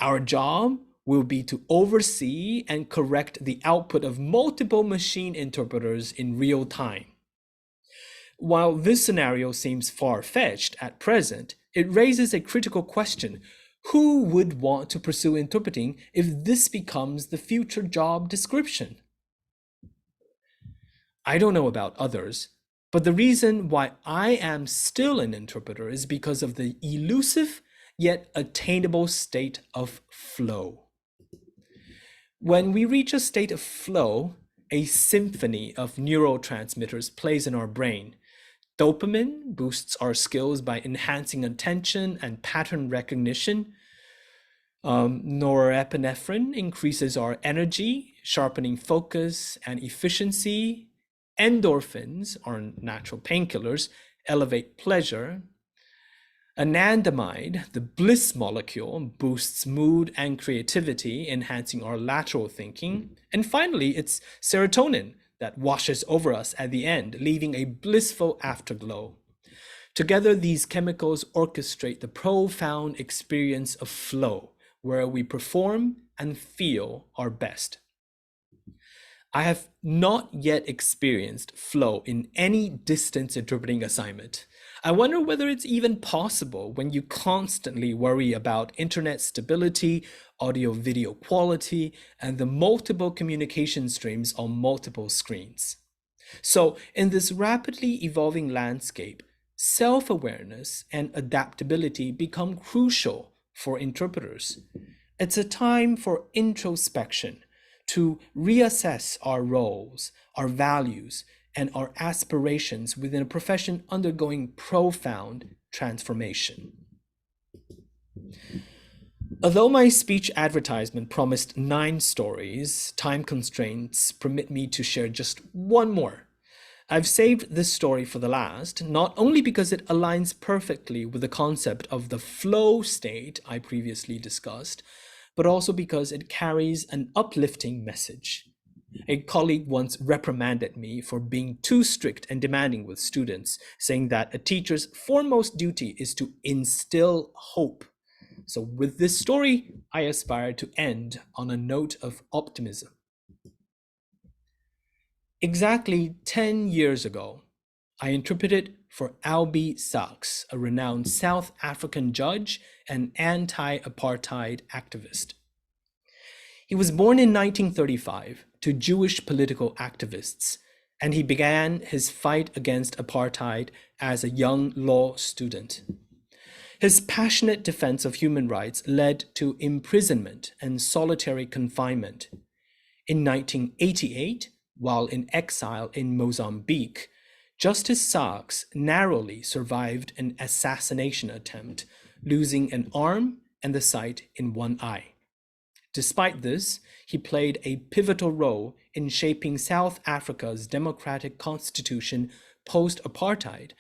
Our job will be to oversee and correct the output of multiple machine interpreters in real time. While this scenario seems far-fetched at present, it raises a critical question. Who would want to pursue interpreting if this becomes the future job description? I don't know about others, but the reason why I am still an interpreter is because of the elusive yet attainable state of flow. When we reach a state of flow, a symphony of neurotransmitters plays in our brain. Dopamine boosts our skills by enhancing attention and pattern recognition. Norepinephrine increases our energy, sharpening focus and efficiency. Endorphins, our natural painkillers, elevate pleasure. Anandamide, the bliss molecule, boosts mood and creativity, enhancing our lateral thinking. And finally, it's serotonin that washes over us at the end, leaving a blissful afterglow. Together, these chemicals orchestrate the profound experience of flow, where we perform and feel our best. I have not yet experienced flow in any distance interpreting assignment. I wonder whether it's even possible when you constantly worry about internet stability, audio-video quality, and the multiple communication streams on multiple screens. So in this rapidly evolving landscape, self-awareness and adaptability become crucial for interpreters. It's a time for introspection, to reassess our roles, our values, and our aspirations within a profession undergoing profound transformation. Although my speech advertisement promised 9 stories, time constraints permit me to share just one more. I've saved this story for the last, not only because it aligns perfectly with the concept of the flow state I previously discussed, but also because it carries an uplifting message. A colleague once reprimanded me for being too strict and demanding with students, saying that a teacher's foremost duty is to instill hope. So with this story, I aspire to end on a note of optimism. Exactly 10 years ago, I interpreted for Albie Sachs, a renowned South African judge and anti-apartheid activist. He was born in 1935 to Jewish political activists, and he began his fight against apartheid as a young law student. His passionate defense of human rights led to imprisonment and solitary confinement. In 1988, while in exile in Mozambique, Justice Sachs narrowly survived an assassination attempt, losing an arm and the sight in one eye. Despite this, he played a pivotal role in shaping South Africa's democratic constitution post-apartheid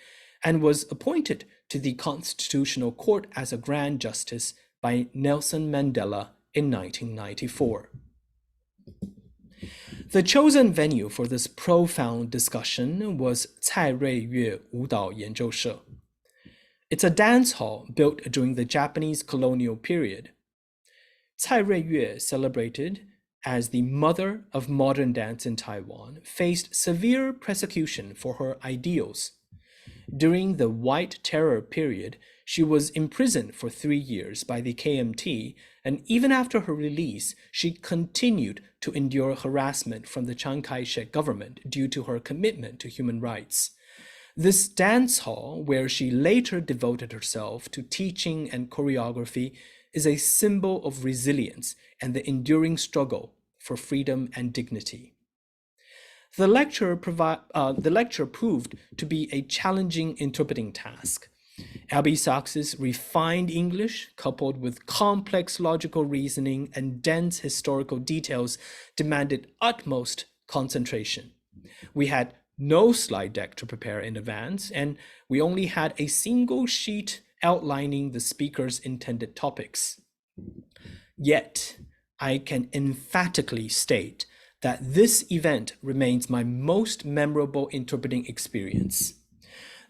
and was appointed to the Constitutional Court as a Grand Justice by Nelson Mandela in 1994. The chosen venue for this profound discussion was 蔡瑞月舞蹈研究社. It's a dance hall built during the Japanese colonial period. 蔡瑞月, celebrated as the mother of modern dance in Taiwan, faced severe persecution for her ideals. During the White Terror period, she was imprisoned for 3 years by the KMT, and even after her release, she continued to endure harassment from the Chiang Kai-shek government due to her commitment to human rights. This dance hall, where she later devoted herself to teaching and choreography, is a symbol of resilience and the enduring struggle for freedom and dignity. The lecture proved to be a challenging interpreting task. Albie Sachs's refined English, coupled with complex logical reasoning and dense historical details, demanded utmost concentration. We had no slide deck to prepare in advance, and we only had a single sheet outlining the speaker's intended topics. Yet, I can emphatically state that this event remains my most memorable interpreting experience.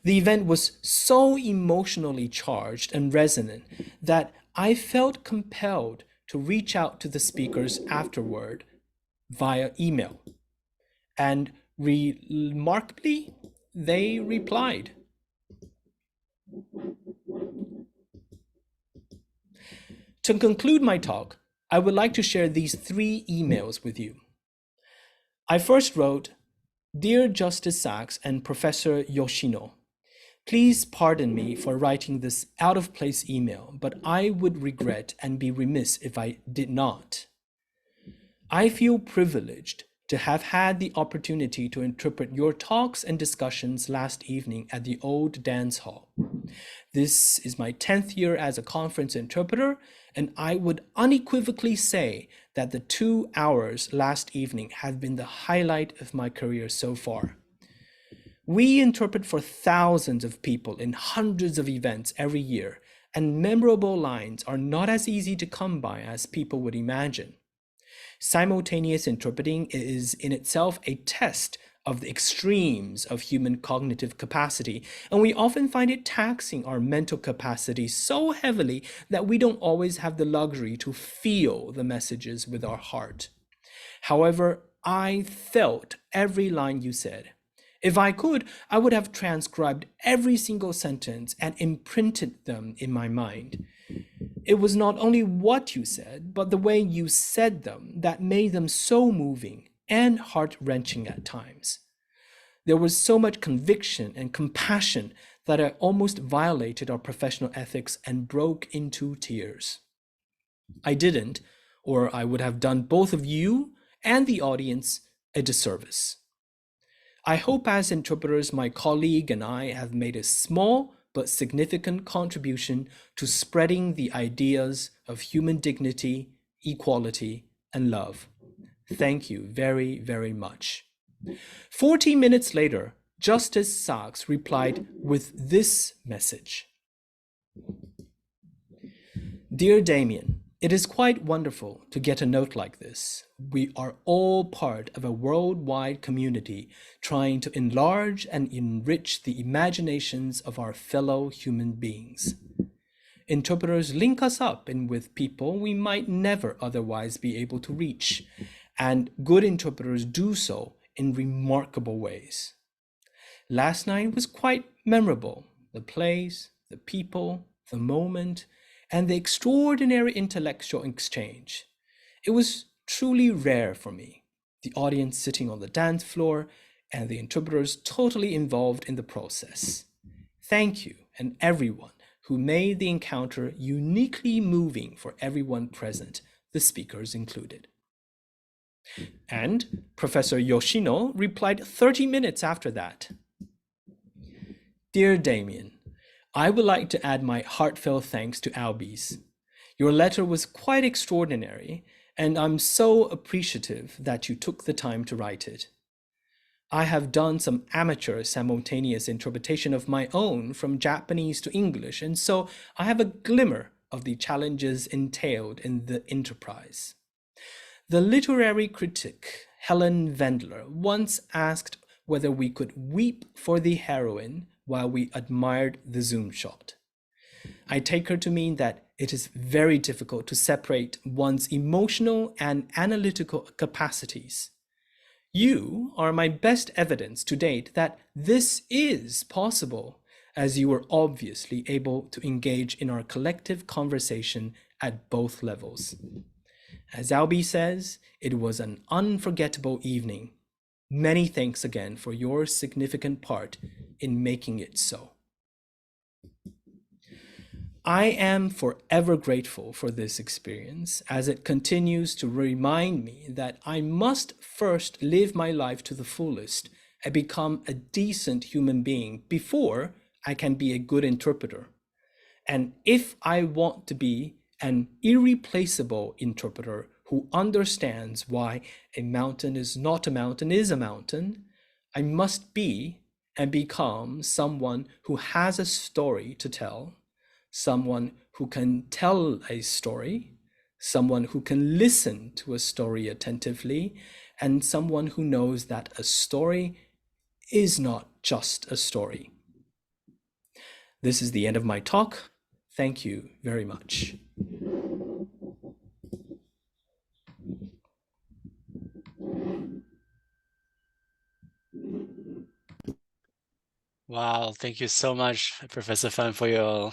The event was so emotionally charged and resonant that I felt compelled to reach out to the speakers afterward via email. And remarkably, they replied. To conclude my talk, I would like to share these 3 emails with you. I first wrote, "Dear Justice Sachs and Professor Yoshino, please pardon me for writing this out-of-place email, but I would regret and be remiss if I did not. I feel privileged to have had the opportunity to interpret your talks and discussions last evening at the old dance hall. This is my 10th year as a conference interpreter, and I would unequivocally say that the 2 hours last evening have been the highlight of my career so far. We interpret for thousands of people in hundreds of events every year, and memorable lines are not as easy to come by as people would imagine. Simultaneous interpreting is in itself a test of the extremes of human cognitive capacity, and we often find it taxing our mental capacity so heavily that we don't always have the luxury to feel the messages with our heart. However, I felt every line you said. If I could, I would have transcribed every single sentence and imprinted them in my mind. It was not only what you said, but the way you said them that made them so moving and heart-wrenching at times. There was so much conviction and compassion that I almost violated our professional ethics and broke into tears. I didn't, or I would have done both of you and the audience a disservice. I hope as interpreters, my colleague and I have made a small but significant contribution to spreading the ideas of human dignity, equality, and love. Thank you very, very much. 40 minutes later, Justice Sachs replied with this message. Dear Damien, it is quite wonderful to get a note like this. We are all part of a worldwide community trying to enlarge and enrich the imaginations of our fellow human beings. Interpreters link us up with people we might never otherwise be able to reach, and good interpreters do so in remarkable ways. Last night was quite memorable. The place, the people, the moment, and the extraordinary intellectual exchange. It was truly rare for me, the audience sitting on the dance floor and the interpreters totally involved in the process. Thank you, and everyone who made the encounter uniquely moving for everyone present, the speakers included. And Professor Yoshino replied 30 minutes after that. Dear Damien, I would like to add my heartfelt thanks to Albies. Your letter was quite extraordinary, and I'm so appreciative that you took the time to write it. I have done some amateur simultaneous interpretation of my own from Japanese to English, and so I have a glimmer of the challenges entailed in the enterprise. The literary critic Helen Wendler once asked whether we could weep for the heroine while we admired the zoom shot. I take her to mean that it is very difficult to separate one's emotional and analytical capacities. You are my best evidence to date that this is possible, as you were obviously able to engage in our collective conversation at both levels. As Albie says, it was an unforgettable evening. Many thanks again for your significant part in making it so. I am forever grateful for this experience, as it continues to remind me that I must first live my life to the fullest and become a decent human being before I can be a good interpreter. And if I want to be an irreplaceable interpreter who understands why a mountain is not a mountain is a mountain, I must be and become someone who has a story to tell, someone who can tell a story, someone who can listen to a story attentively, and someone who knows that a story is not just a story. This is the end of my talk. Thank you very much. Wow, thank you so much, Professor Fan, for your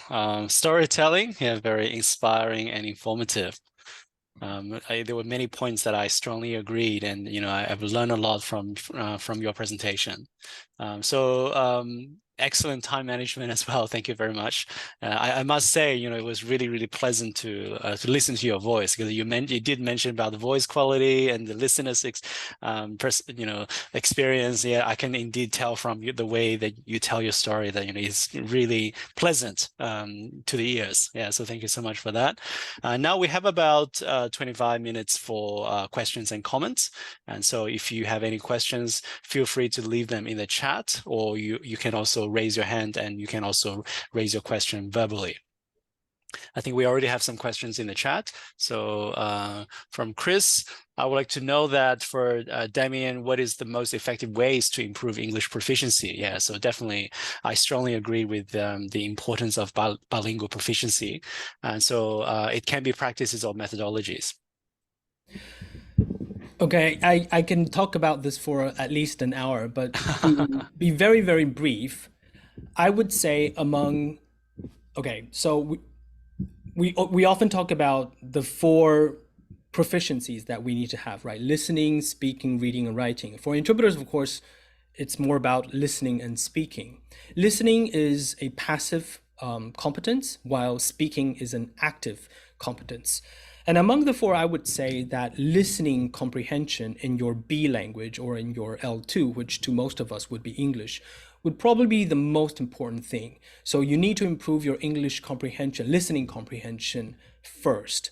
storytelling. Yeah, very inspiring and informative. There were many points that I strongly agreed, and I've learned a lot from your presentation. Excellent time management as well. Thank you very much. I must say, it was really, really pleasant to listen to your voice, because you did mention about the voice quality and the listener's experience. Yeah, I can indeed tell from the way that you tell your story that it's really pleasant to the ears. Yeah, so thank you so much for that. Now we have about 25 minutes for questions and comments. And so if you have any questions, feel free to leave them in the chat, or you can also raise your hand and you can also raise your question verbally. I think we already have some questions in the chat. So from Chris, I would like to know that for Damien, what is the most effective ways to improve English proficiency? Yeah, so definitely, I strongly agree with the importance of bilingual proficiency. And so it can be practices or methodologies. Okay, I can talk about this for at least an hour, but to be very, very brief, I would say so we often talk about the 4 proficiencies that we need to have, right? Listening, speaking, reading, and writing. For interpreters, of course, it's more about listening and speaking. Listening is a passive competence, while speaking is an active competence. And among the 4, I would say that listening comprehension in your B language or in your L2, which to most of us would be English, would probably be the most important thing. So you need to improve your English comprehension, listening comprehension first.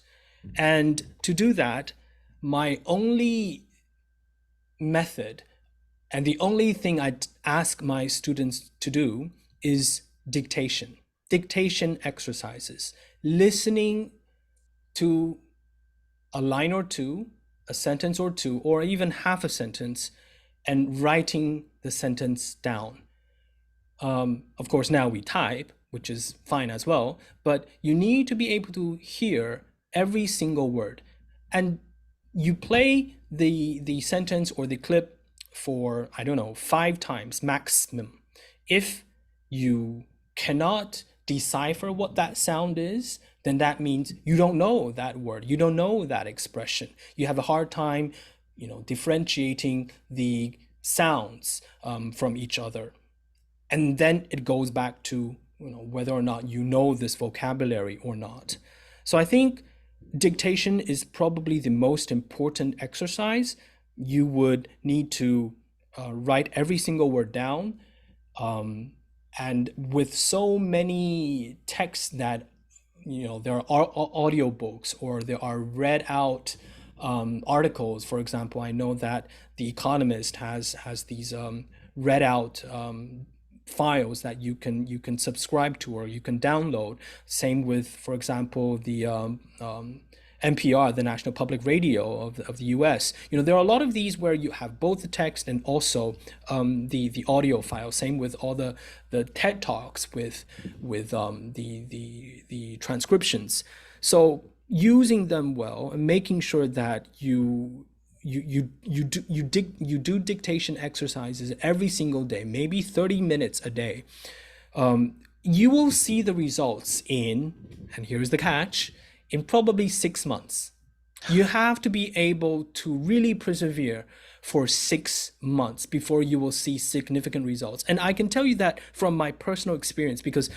And to do that, my only method and the only thing I'd ask my students to do is dictation exercises, listening to a line or two, a sentence or two, or even half a sentence, and writing the sentence down. Of course, now we type, which is fine as well, but you need to be able to hear every single word. And you play the sentence or the clip for, 5 times maximum. If you cannot decipher what that sound is, then that means you don't know that word, you don't know that expression. You have a hard time, differentiating the sounds from each other. And then it goes back to whether or not you know this vocabulary or not. So I think dictation is probably the most important exercise. You would need to write every single word down. And with so many texts that, there are audiobooks or there are read out articles. For example, I know that The Economist has these read out files that you can subscribe to or you can download. Same with, for example, the NPR, the National Public Radio of the US. There are a lot of these where you have both the text and also the audio file. Same with all the TED Talks with the transcriptions. So using them well and making sure that you do dictation exercises every single day, maybe 30 minutes a day. You will see the results in, and here's the catch, in probably 6 months. You have to be able to really persevere for 6 months before you will see significant results. And I can tell you that from my personal experience, because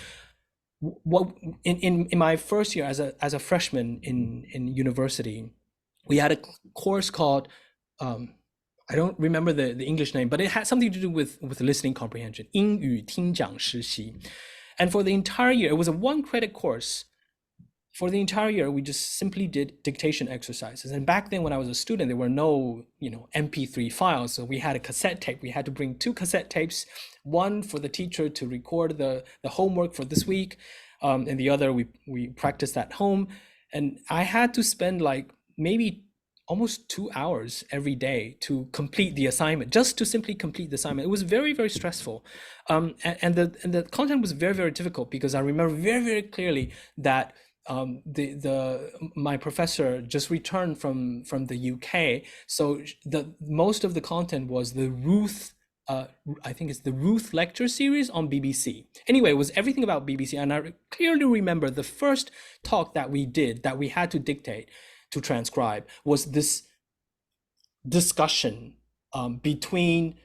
in my first year as a freshman in university, we had a course called, I don't remember the English name, but it had something to do with listening comprehension, 英语听讲实习. And for the entire year, it was a 1-credit course. for the entire year, we just simply did dictation exercises. And back then when I was a student, there were no, MP3 files. So we had a cassette tape. We had to bring 2 cassette tapes, one for the teacher to record the homework for this week, and the other we practiced at home. And I had to spend like maybe almost 2 hours every day to complete the assignment, just to simply complete the assignment. It was very, very stressful. And the content was very, very difficult, because I remember very, very clearly that my professor just returned from the UK, so the most of the content was the Ruth, I think it's the Ruth lecture series on BBC. Anyway, it was everything about BBC, and I clearly remember the first talk that we did, that we had to dictate, to transcribe, was this discussion between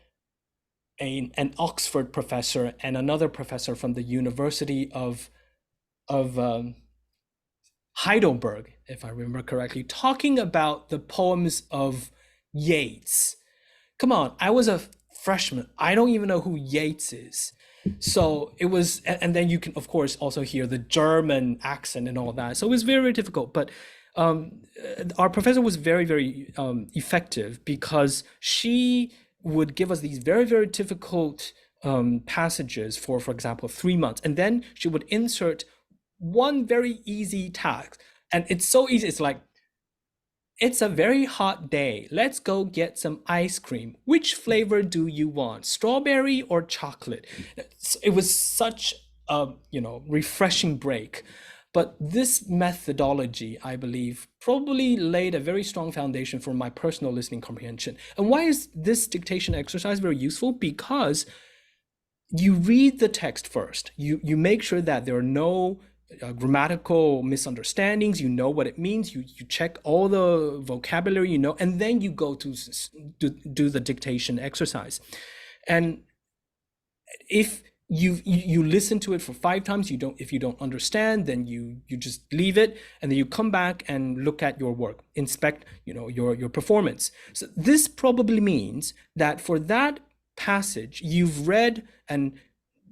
an Oxford professor and another professor from the University of Heidelberg, if I remember correctly, talking about the poems of Yeats. Come on, I was a freshman. I don't even know who Yeats is. So it was, and then you can of course also hear the German accent and all that. So it was very, very difficult. But our professor was very, very effective, because she would give us these very, very difficult passages for example, 3 months, and then she would insert one very easy task. And it's so easy. It's like, it's a very hot day. Let's go get some ice cream. Which flavor do you want? Strawberry or chocolate? It was such a, refreshing break. But this methodology, I believe, probably laid a very strong foundation for my personal listening comprehension. And why is this dictation exercise very useful? Because you read the text first. You make sure that there are no grammatical misunderstandings. You know what it means. You check all the vocabulary, and then you go to do the dictation exercise. And if you listen to it for 5 times, if you don't understand, then you just leave it, and then you come back and look at your work, inspect your performance. So this probably means that for that passage, you've read and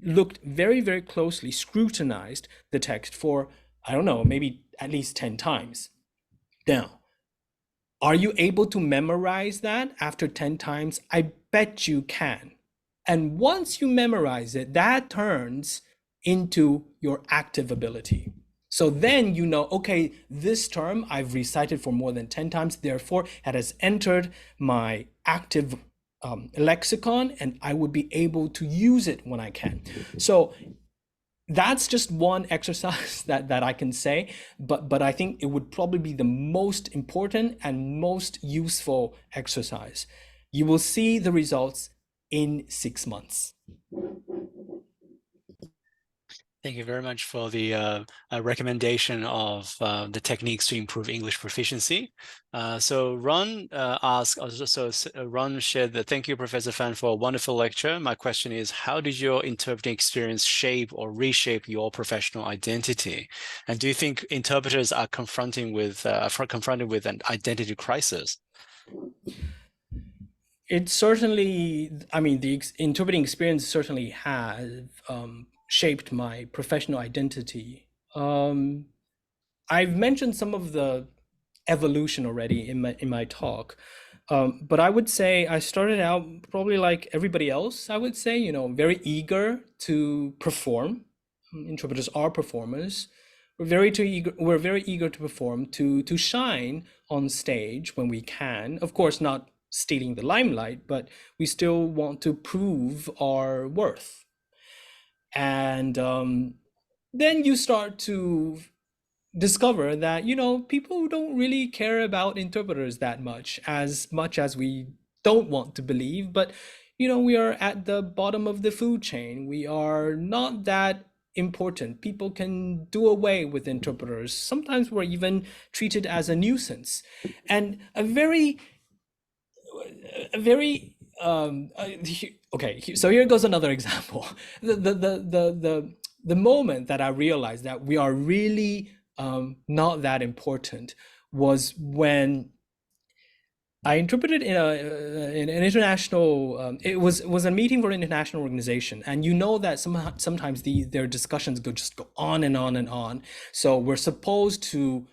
looked very, very closely, scrutinized the text for, I don't know, maybe at least 10 times. Now, are you able to memorize that after 10 times? I bet you can. And once you memorize it, that turns into your active ability. So then okay, this term I've recited for more than 10 times, therefore it has entered my active lexicon, and I would be able to use it when I can. So that's just one exercise that I can say, but I think it would probably be the most important and most useful exercise. You will see the results in 6 months. Thank you very much for the recommendation of the techniques to improve English proficiency. So Ron asked, Ron shared that, thank you, Professor Fan, for a wonderful lecture. My question is, how did your interpreting experience shape or reshape your professional identity? And do you think interpreters are confronted with an identity crisis? It certainly, the interpreting experience certainly has shaped my professional identity. I've mentioned some of the evolution already in my talk, but I would say I started out probably like everybody else. I would say, very eager to perform. Interpreters are performers. We're very eager to perform, to shine on stage when we can. Of course, not stealing the limelight, but we still want to prove our worth. And then you start to discover that, people don't really care about interpreters that much as we don't want to believe. But, we are at the bottom of the food chain. We are not that important. People can do away with interpreters. Sometimes we're even treated as a nuisance. And okay, so here goes another example. The moment that I realized that we are really not that important was when I interpreted in in an international. It was a meeting for an international organization, and you know that sometimes their discussions just go on and on and on. So we're supposed to,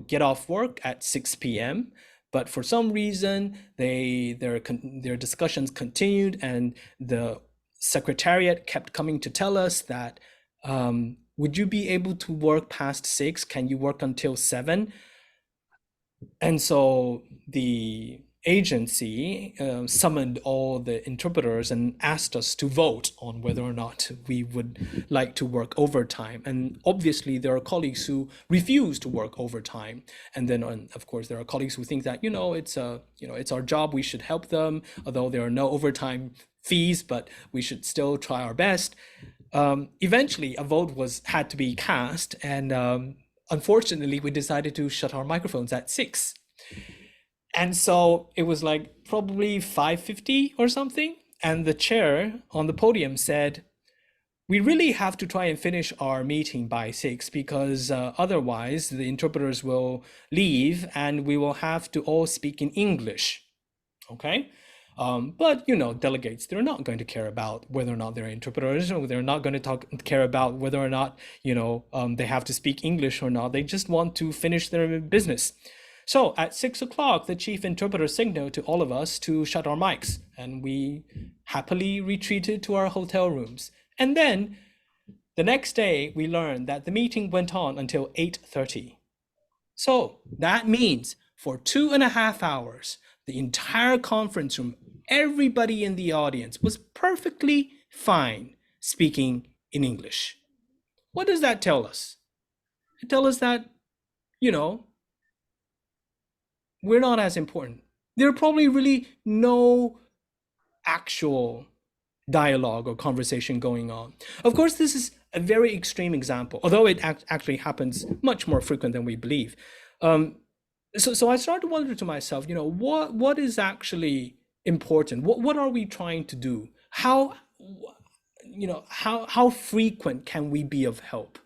get off work at 6 p.m. But for some reason, their discussions continued, and the secretariat kept coming to tell us that, would you be able to work past 6? Can you work until 7? And so the agency summoned all the interpreters and asked us to vote on whether or not we would like to work overtime. And obviously there are colleagues who refuse to work overtime. And then of course there are colleagues who think that, it's our job, we should help them, although there are no overtime fees, but we should still try our best. Eventually a vote had to be cast, and unfortunately, we decided to shut our microphones at 6. And so it was like probably 5:50 or something. And the chair on the podium said, we really have to try and finish our meeting by 6, because otherwise the interpreters will leave and we will have to all speak in English. Okay. But delegates, they're not going to care about whether or not they're interpreters, or they're not going to care about whether or not they have to speak English or not. They just want to finish their business. So at 6 o'clock, the chief interpreter signaled to all of us to shut our mics, and we happily retreated to our hotel rooms. And then the next day, we learned that the meeting went on until 8:30. So that means for 2.5 hours, the entire conference room, everybody in the audience was perfectly fine speaking in English. What does that tell us? It tells us that, we're not as important. There are probably really no actual dialogue or conversation going on. Of course, this is a very extreme example, although it actually happens much more frequent than we believe. So I started to wonder to myself, what is actually important? What are we trying to do? How frequent can we be of help?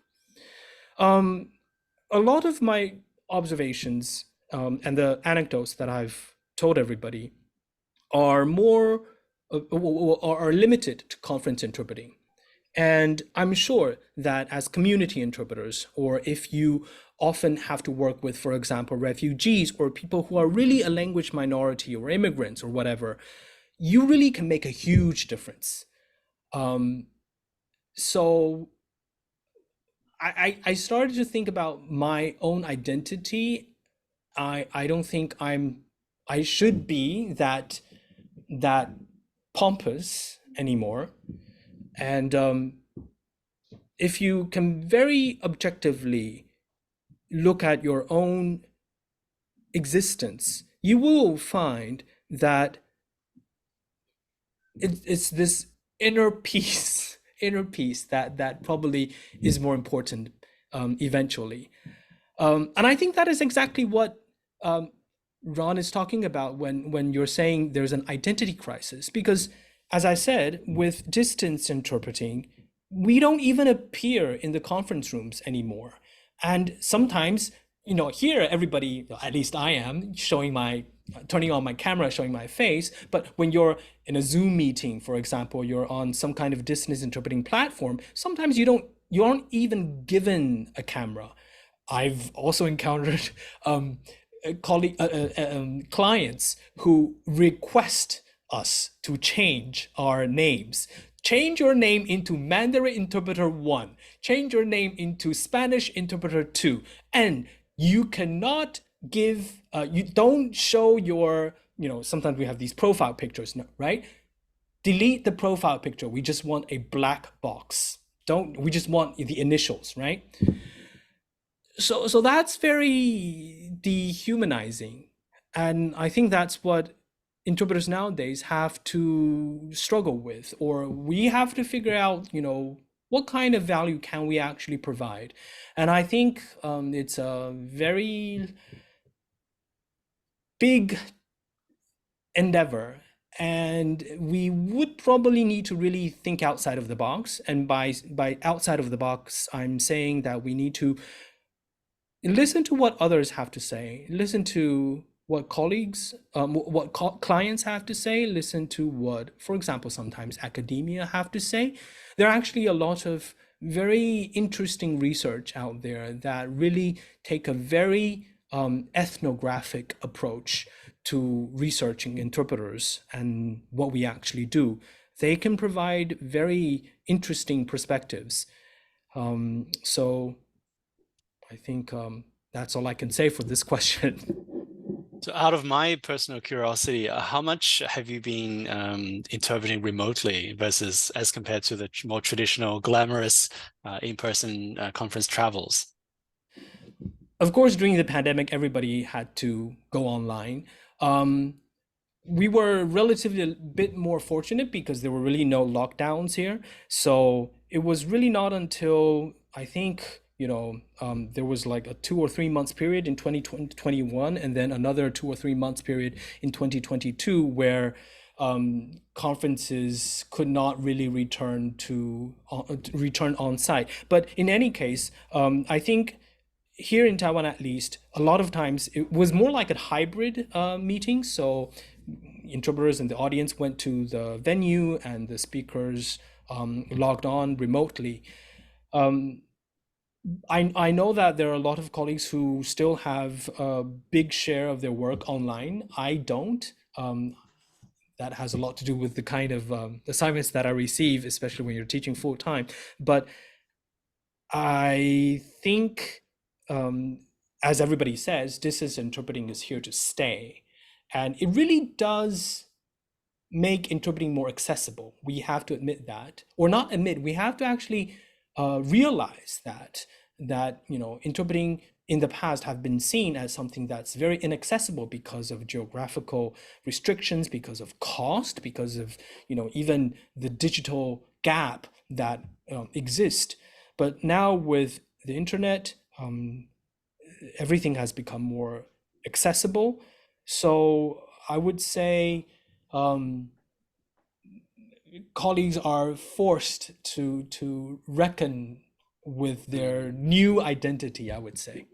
A lot of my observations and the anecdotes that I've told everybody are more are limited to conference interpreting. And I'm sure that as community interpreters, or if you often have to work with, for example, refugees or people who are really a language minority or immigrants or whatever, you really can make a huge difference. So I started to think about my own identity. I don't think I should be that pompous anymore. And if you can very objectively look at your own existence, you will find that it's this inner peace that probably is more important eventually. And I think that is exactly what Ron is talking about when you're saying there's an identity crisis, because as I said, with distance interpreting, we don't even appear in the conference rooms anymore. And sometimes, here everybody, at least I am, turning on my camera, showing my face. But when you're in a Zoom meeting, for example, you're on some kind of distance interpreting platform, sometimes you aren't even given a camera. I've also encountered clients who request us to change our names. Change your name into Mandarin Interpreter 1. Change your name into Spanish Interpreter 2. And you cannot give, you don't show your, sometimes we have these profile pictures, right? Delete the profile picture. We just want a black box. We just want the initials, right? So that's very dehumanizing. And I think that's what interpreters nowadays have to struggle with, or we have to figure out, what kind of value can we actually provide? And I think it's a very big endeavor, and we would probably need to really think outside of the box. And by outside of the box, I'm saying that we need to listen to what others have to say, listen to what colleagues, clients have to say, listen to what, for example, sometimes academia have to say. There are actually a lot of very interesting research out there that really take a very ethnographic approach to researching interpreters and what we actually do. They can provide very interesting perspectives. So I think that's all I can say for this question. So out of my personal curiosity, how much have you been interpreting remotely versus as compared to the more traditional, glamorous in-person conference travels? Of course, during the pandemic, everybody had to go online. We were relatively a bit more fortunate because there were really no lockdowns here. So it was really not until I think, there was like a 2 or 3 months period in 2021 and then another 2 or 3 months period in 2022 where conferences could not really return on site. But in any case, I think here in Taiwan, at least, a lot of times it was more like a hybrid meeting. So interpreters and the audience went to the venue and the speakers logged on remotely. I know that there are a lot of colleagues who still have a big share of their work online. I don't. That has a lot to do with the kind of assignments that I receive, especially when you're teaching full time. But I think, as everybody says, distance interpreting is here to stay. And it really does make interpreting more accessible. We have to admit that, or not admit, we have to actually realize that interpreting in the past have been seen as something that's very inaccessible because of geographical restrictions, because of cost, because of even the digital gap that exists. But now with the internet, everything has become more accessible. So I would say colleagues are forced to reckon with their new identity, I would say.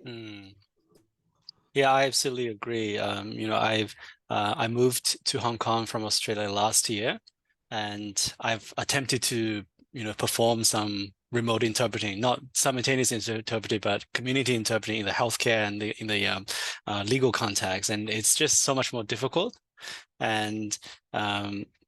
Yeah, I absolutely agree. I moved to Hong Kong from Australia last year, and I've attempted to perform some remote interpreting, not simultaneous interpreting, but community interpreting in the healthcare and in the legal context, and it's just so much more difficult. And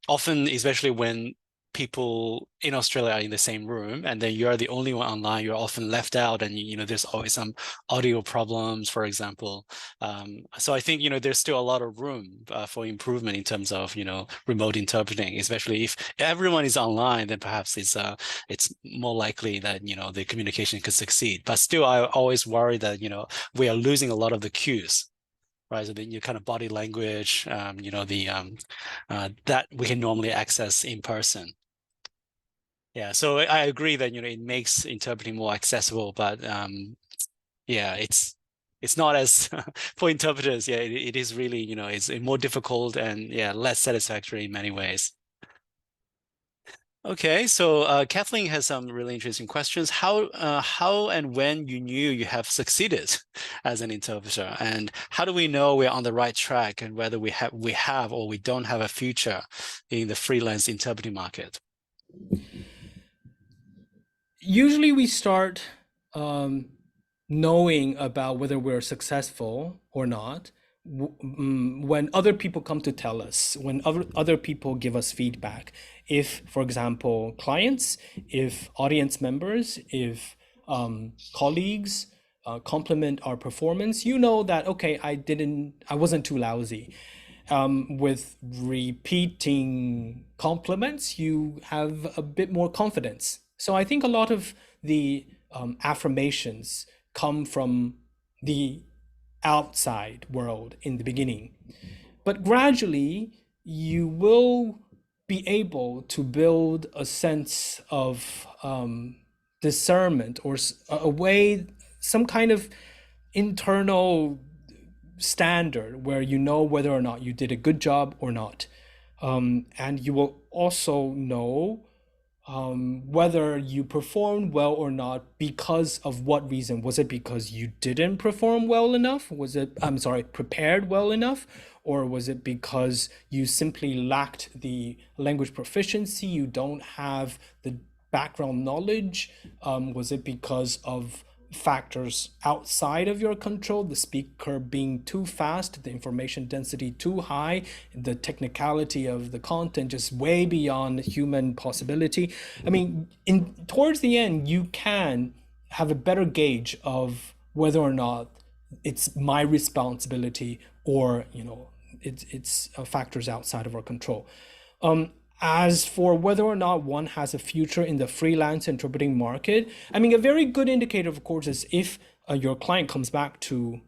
often, especially when people in Australia are in the same room and then you're the only one online, you're often left out, and there's always some audio problems, for example. So I think there's still a lot of room for improvement in terms of remote interpreting, especially if everyone is online, then perhaps it's more likely that the communication could succeed. But still, I always worry that we are losing a lot of the cues. Right, so then your kind of body language, that we can normally access in person. Yeah, so I agree that it makes interpreting more accessible, but yeah, it's not as for interpreters. Yeah, it is really it's more difficult and less satisfactory in many ways. Okay, so Kathleen has some really interesting questions. How and when you knew you have succeeded as an interpreter, and how do we know we're on the right track, and whether we have or we don't have a future in the freelance interpreting market? Usually we start knowing about whether we're successful or not when other people come to tell us, when other people give us feedback. If, for example, clients, if audience members, if colleagues compliment our performance, that, okay, I wasn't too lousy. With repeating compliments, you have a bit more confidence. So I think a lot of the affirmations come from the outside world in the beginning. But gradually, you will be able to build a sense of discernment, or a way, some kind of internal standard where you know whether or not you did a good job or not. And you will also know whether you performed well or not, because of what reason. Was it because you didn't perform well enough? Was it, I'm sorry, prepared well enough? Or was it because you simply lacked the language proficiency? You don't have the background knowledge? Was it because of factors outside of your control, the speaker being too fast, the information density too high, the technicality of the content just way beyond human possibility? I mean, towards the end, you can have a better gauge of whether or not it's my responsibility, or it's factors outside of our control. As for whether or not one has a future in the freelance interpreting market, I mean, a very good indicator, of course, is if your client comes back to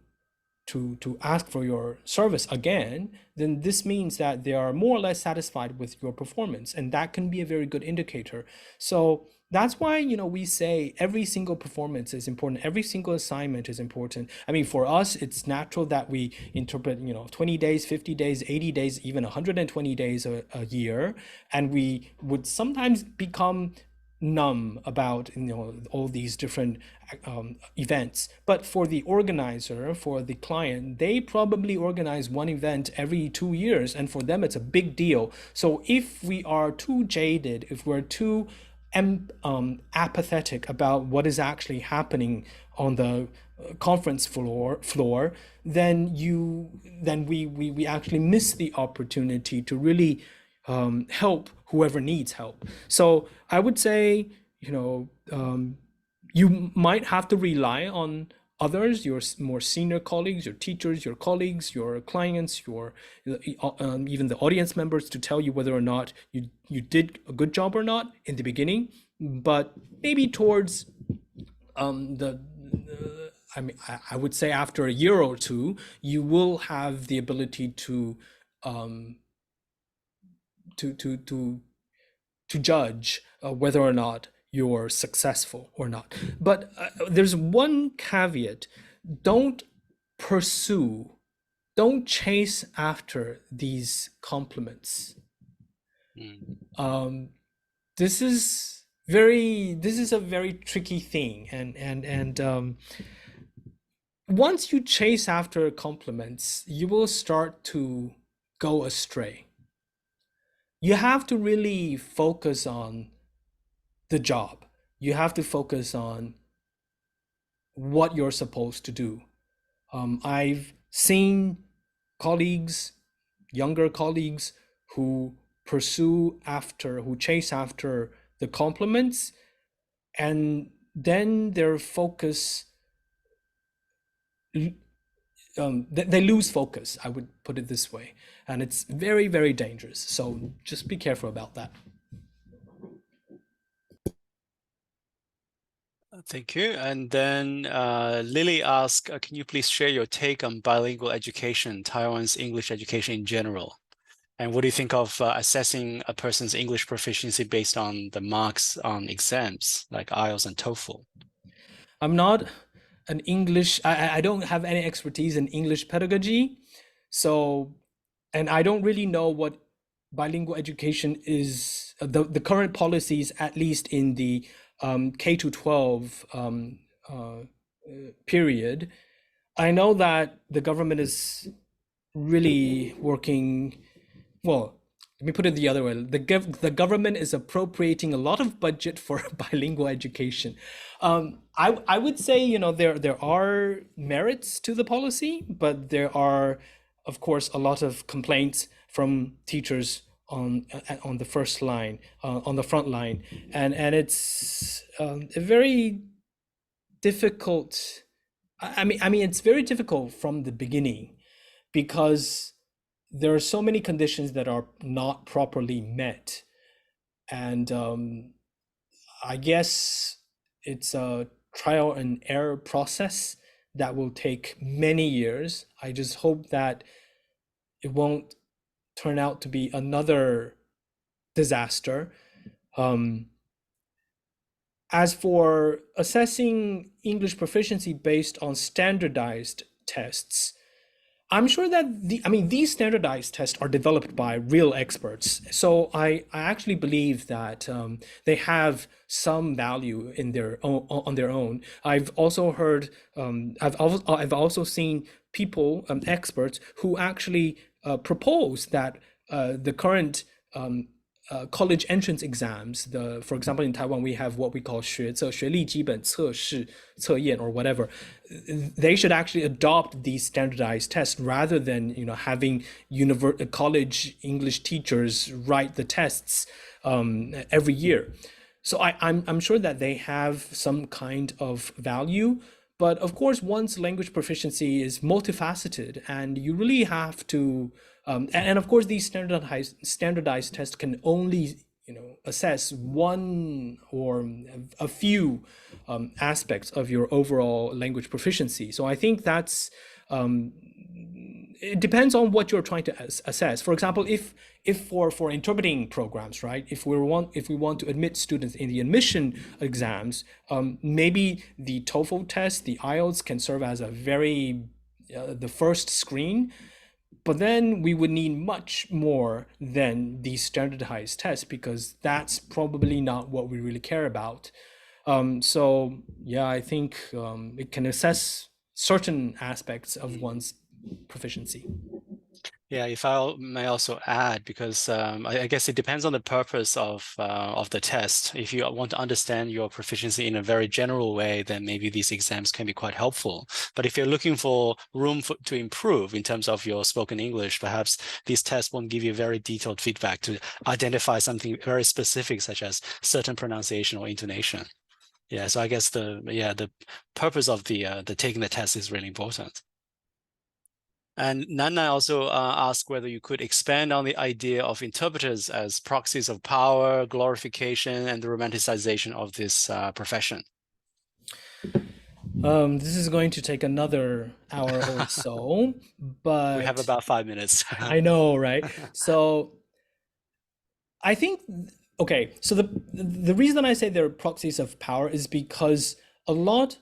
ask for your service again, then this means that they are more or less satisfied with your performance, and that can be a very good indicator. So that's why we say every single performance is important, every single assignment is important. I mean, for us, it's natural that we interpret 20 days, 50 days, 80 days, even 120 days a year, and we would sometimes become numb about all these different events. But for the organizer, for the client, they probably organize one event every 2 years, and for them it's a big deal. So if we are too jaded, if we're too apathetic about what is actually happening on the conference floor, then we actually miss the opportunity to really help whoever needs help. So I would say, you might have to rely on others, your more senior colleagues, your teachers, your colleagues, your clients, your even the audience members, to tell you whether or not you did a good job or not in the beginning. But maybe towards I would say after a year or two, you will have the ability to judge whether or not you're successful or not. But there's one caveat: don't chase after these compliments. This is a very tricky thing, and once you chase after compliments, you will start to go astray. You have to really focus on the job. You have to focus on what you're supposed to do. I've seen colleagues, younger colleagues, who chase after the compliments, and then their focus, they lose focus, I would put it this way, and it's very, very dangerous. So just be careful about that. Thank you. And then Lily asked, can you please share your take on bilingual education, Taiwan's English education in general? And what do you think of assessing a person's English proficiency based on the marks on exams like IELTS and TOEFL? I'm not an English, I don't have any expertise in English pedagogy. So, and I don't really know what bilingual education is, the current policies, at least in the K-12 period. I know that the government is really working, well, let me put it the other way. The government is appropriating a lot of budget for bilingual education. I would say, there are merits to the policy, but there are, of course, a lot of complaints from teachers on the first line, on the front line, and it's a very difficult. I mean, it's very difficult from the beginning, because there are so many conditions that are not properly met, and I guess it's a trial and error process that will take many years. I just hope that it won't turn out to be another disaster. As for assessing English proficiency based on standardized tests, I'm sure that these standardized tests are developed by real experts. So I actually believe that they have some value in their own, on their own. I've also heard, I've also seen people, experts, who actually propose that the current college entrance exams, for example, in Taiwan, we have what we call 学历基本测试测验 or whatever. They should actually adopt these standardized tests rather than having college English teachers write the tests every year. So I'm sure that they have some kind of value. But of course, one's language proficiency is multifaceted, and you really have to, and of course, these standardized tests can only assess one or a few aspects of your overall language proficiency. So I think that's it depends on what you're trying to assess. For example, if for interpreting programs, right? If we want to admit students in the admission exams, maybe the TOEFL test, the IELTS can serve as a the first screen. But then we would need much more than these standardized tests, because that's probably not what we really care about. So yeah, I think it can assess certain aspects of one's proficiency. Yeah, if I may also add, because I guess it depends on the purpose of the test. If you want to understand your proficiency in a very general way, then maybe these exams can be quite helpful. But if you're looking for room to improve in terms of your spoken English, perhaps these tests won't give you very detailed feedback to identify something very specific, such as certain pronunciation or intonation. Yeah, so I guess the purpose of the taking the test is really important. And Nana also asked whether you could expand on the idea of interpreters as proxies of power, glorification, and the romanticization of this profession. This is going to take another hour or so, but we have about 5 minutes. I know, right? So I think, okay, so the reason I say they're proxies of power is because a lot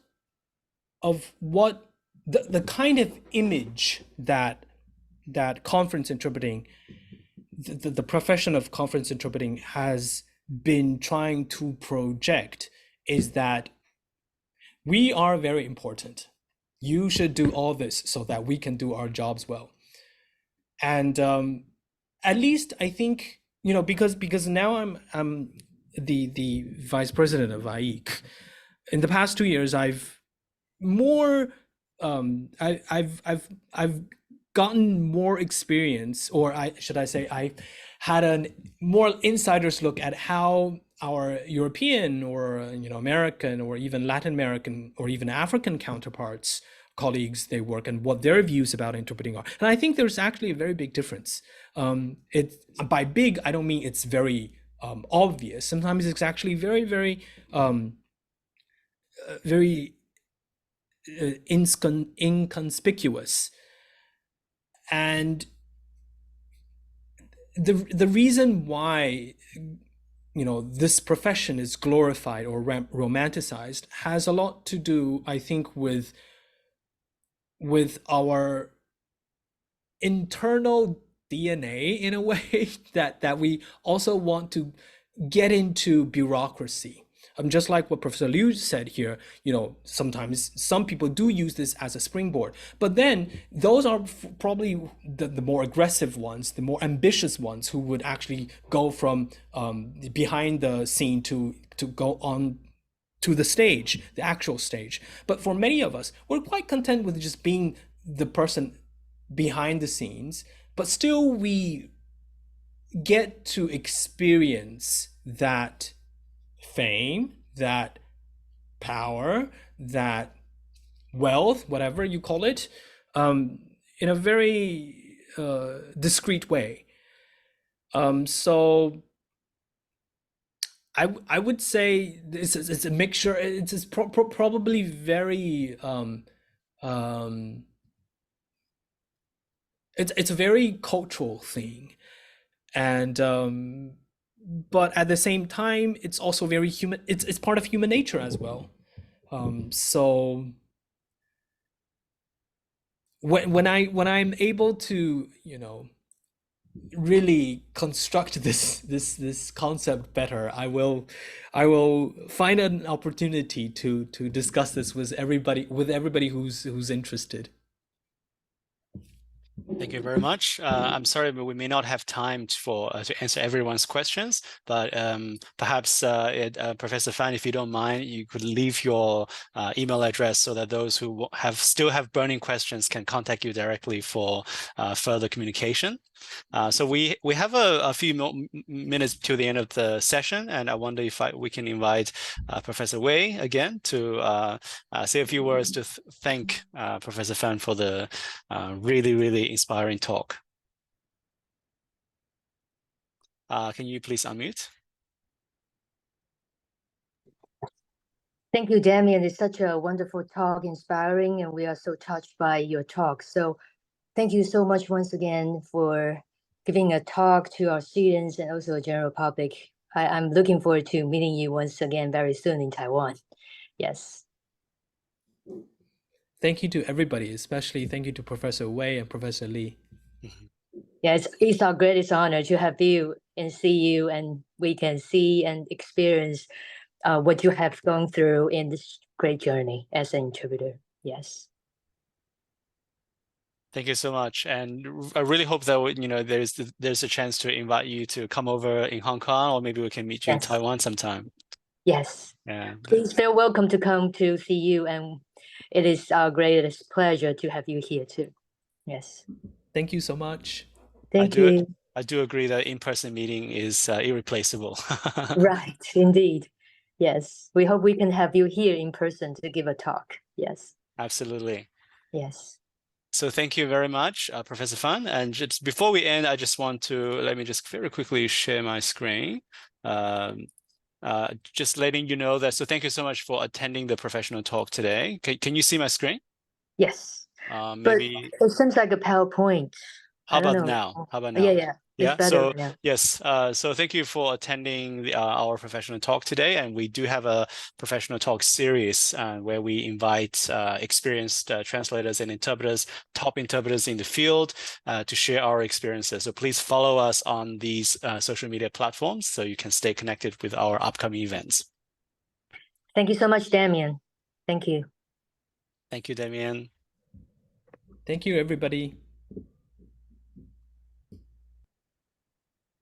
of what the kind of image that conference interpreting, the profession of conference interpreting has been trying to project is that we are very important. You should do all this so that we can do our jobs well. And at least I think, because now I'm the vice president of CUHK. In the past 2 years, I've gotten more experience, or should I say, I had a more insider's look at how our European or American or even Latin American or even African counterparts, colleagues, they work, and what their views about interpreting are. And I think there's actually a very big difference. By big, I don't mean it's very obvious. Sometimes it's actually very, very inconspicuous. And the reason why this profession is glorified or romanticized has a lot to do, I think, with our internal DNA, in a way, that we also want to get into bureaucracy. Just like what Professor Liu said here, sometimes some people do use this as a springboard, but then those are probably the more aggressive ones, the more ambitious ones, who would actually go from behind the scene to go on to the stage, the actual stage. But for many of us, we're quite content with just being the person behind the scenes, but still we get to experience that fame, that power, that wealth, whatever you call it, in a very discreet way. So I would say it's a mixture. It's probably very it's a very cultural thing, and but at the same time, it's also very human. It's part of human nature as well. So when I'm able to, you know, really construct this concept better, I will find an opportunity to discuss this with everybody who's interested. Thank you very much. I'm sorry, but we may not have time to answer everyone's questions, but perhaps Professor Fan, if you don't mind, you could leave your email address so that those who still have burning questions can contact you directly for further communication. So we have a few minutes to the end of the session, and I wonder if we can invite Professor Wei again to say a few words to thank Professor Fan for the really inspiring talk. Can you please unmute? Thank you, Damien. It's such a wonderful talk, inspiring, and we are so touched by your talk. So thank you so much once again for giving a talk to our students and also the general public. I'm looking forward to meeting you once again very soon in Taiwan. Yes. Thank you to everybody, especially thank you to Professor Wei and Professor Lee. Yeah, it's our greatest honor to have you and see you, and we can see and experience what you have gone through in this great journey as an interpreter. Yes. Thank you so much, and I really hope that, you know, there's a chance to invite you to come over in Hong Kong, or maybe we can meet you in Taiwan sometime. Yes. Yeah. Please feel welcome to come to see you, and it is our greatest pleasure to have you here too. Yes. Thank you so much. Thank you. I do agree that in-person meeting is irreplaceable. Right, indeed. Yes. We hope we can have you here in person to give a talk. Yes. Absolutely. Yes. So thank you very much, Professor Fan. And just before we end, I just want to let me just very quickly share my screen. Just letting you know that. So thank you so much for attending the professional talk today. Can you see my screen? Yes. Maybe. But it seems like a PowerPoint. How I don't about know. now? How about now? Yeah. Yeah. It's better So right now. yes. So thank you for attending our professional talk today, and we do have a professional talk series where we invite experienced translators and interpreters, top interpreters in the field, to share our experiences. So please follow us on these social media platforms so you can stay connected with our upcoming events. Thank you so much, Damien. Thank you. Thank you, Damien. Thank you, everybody.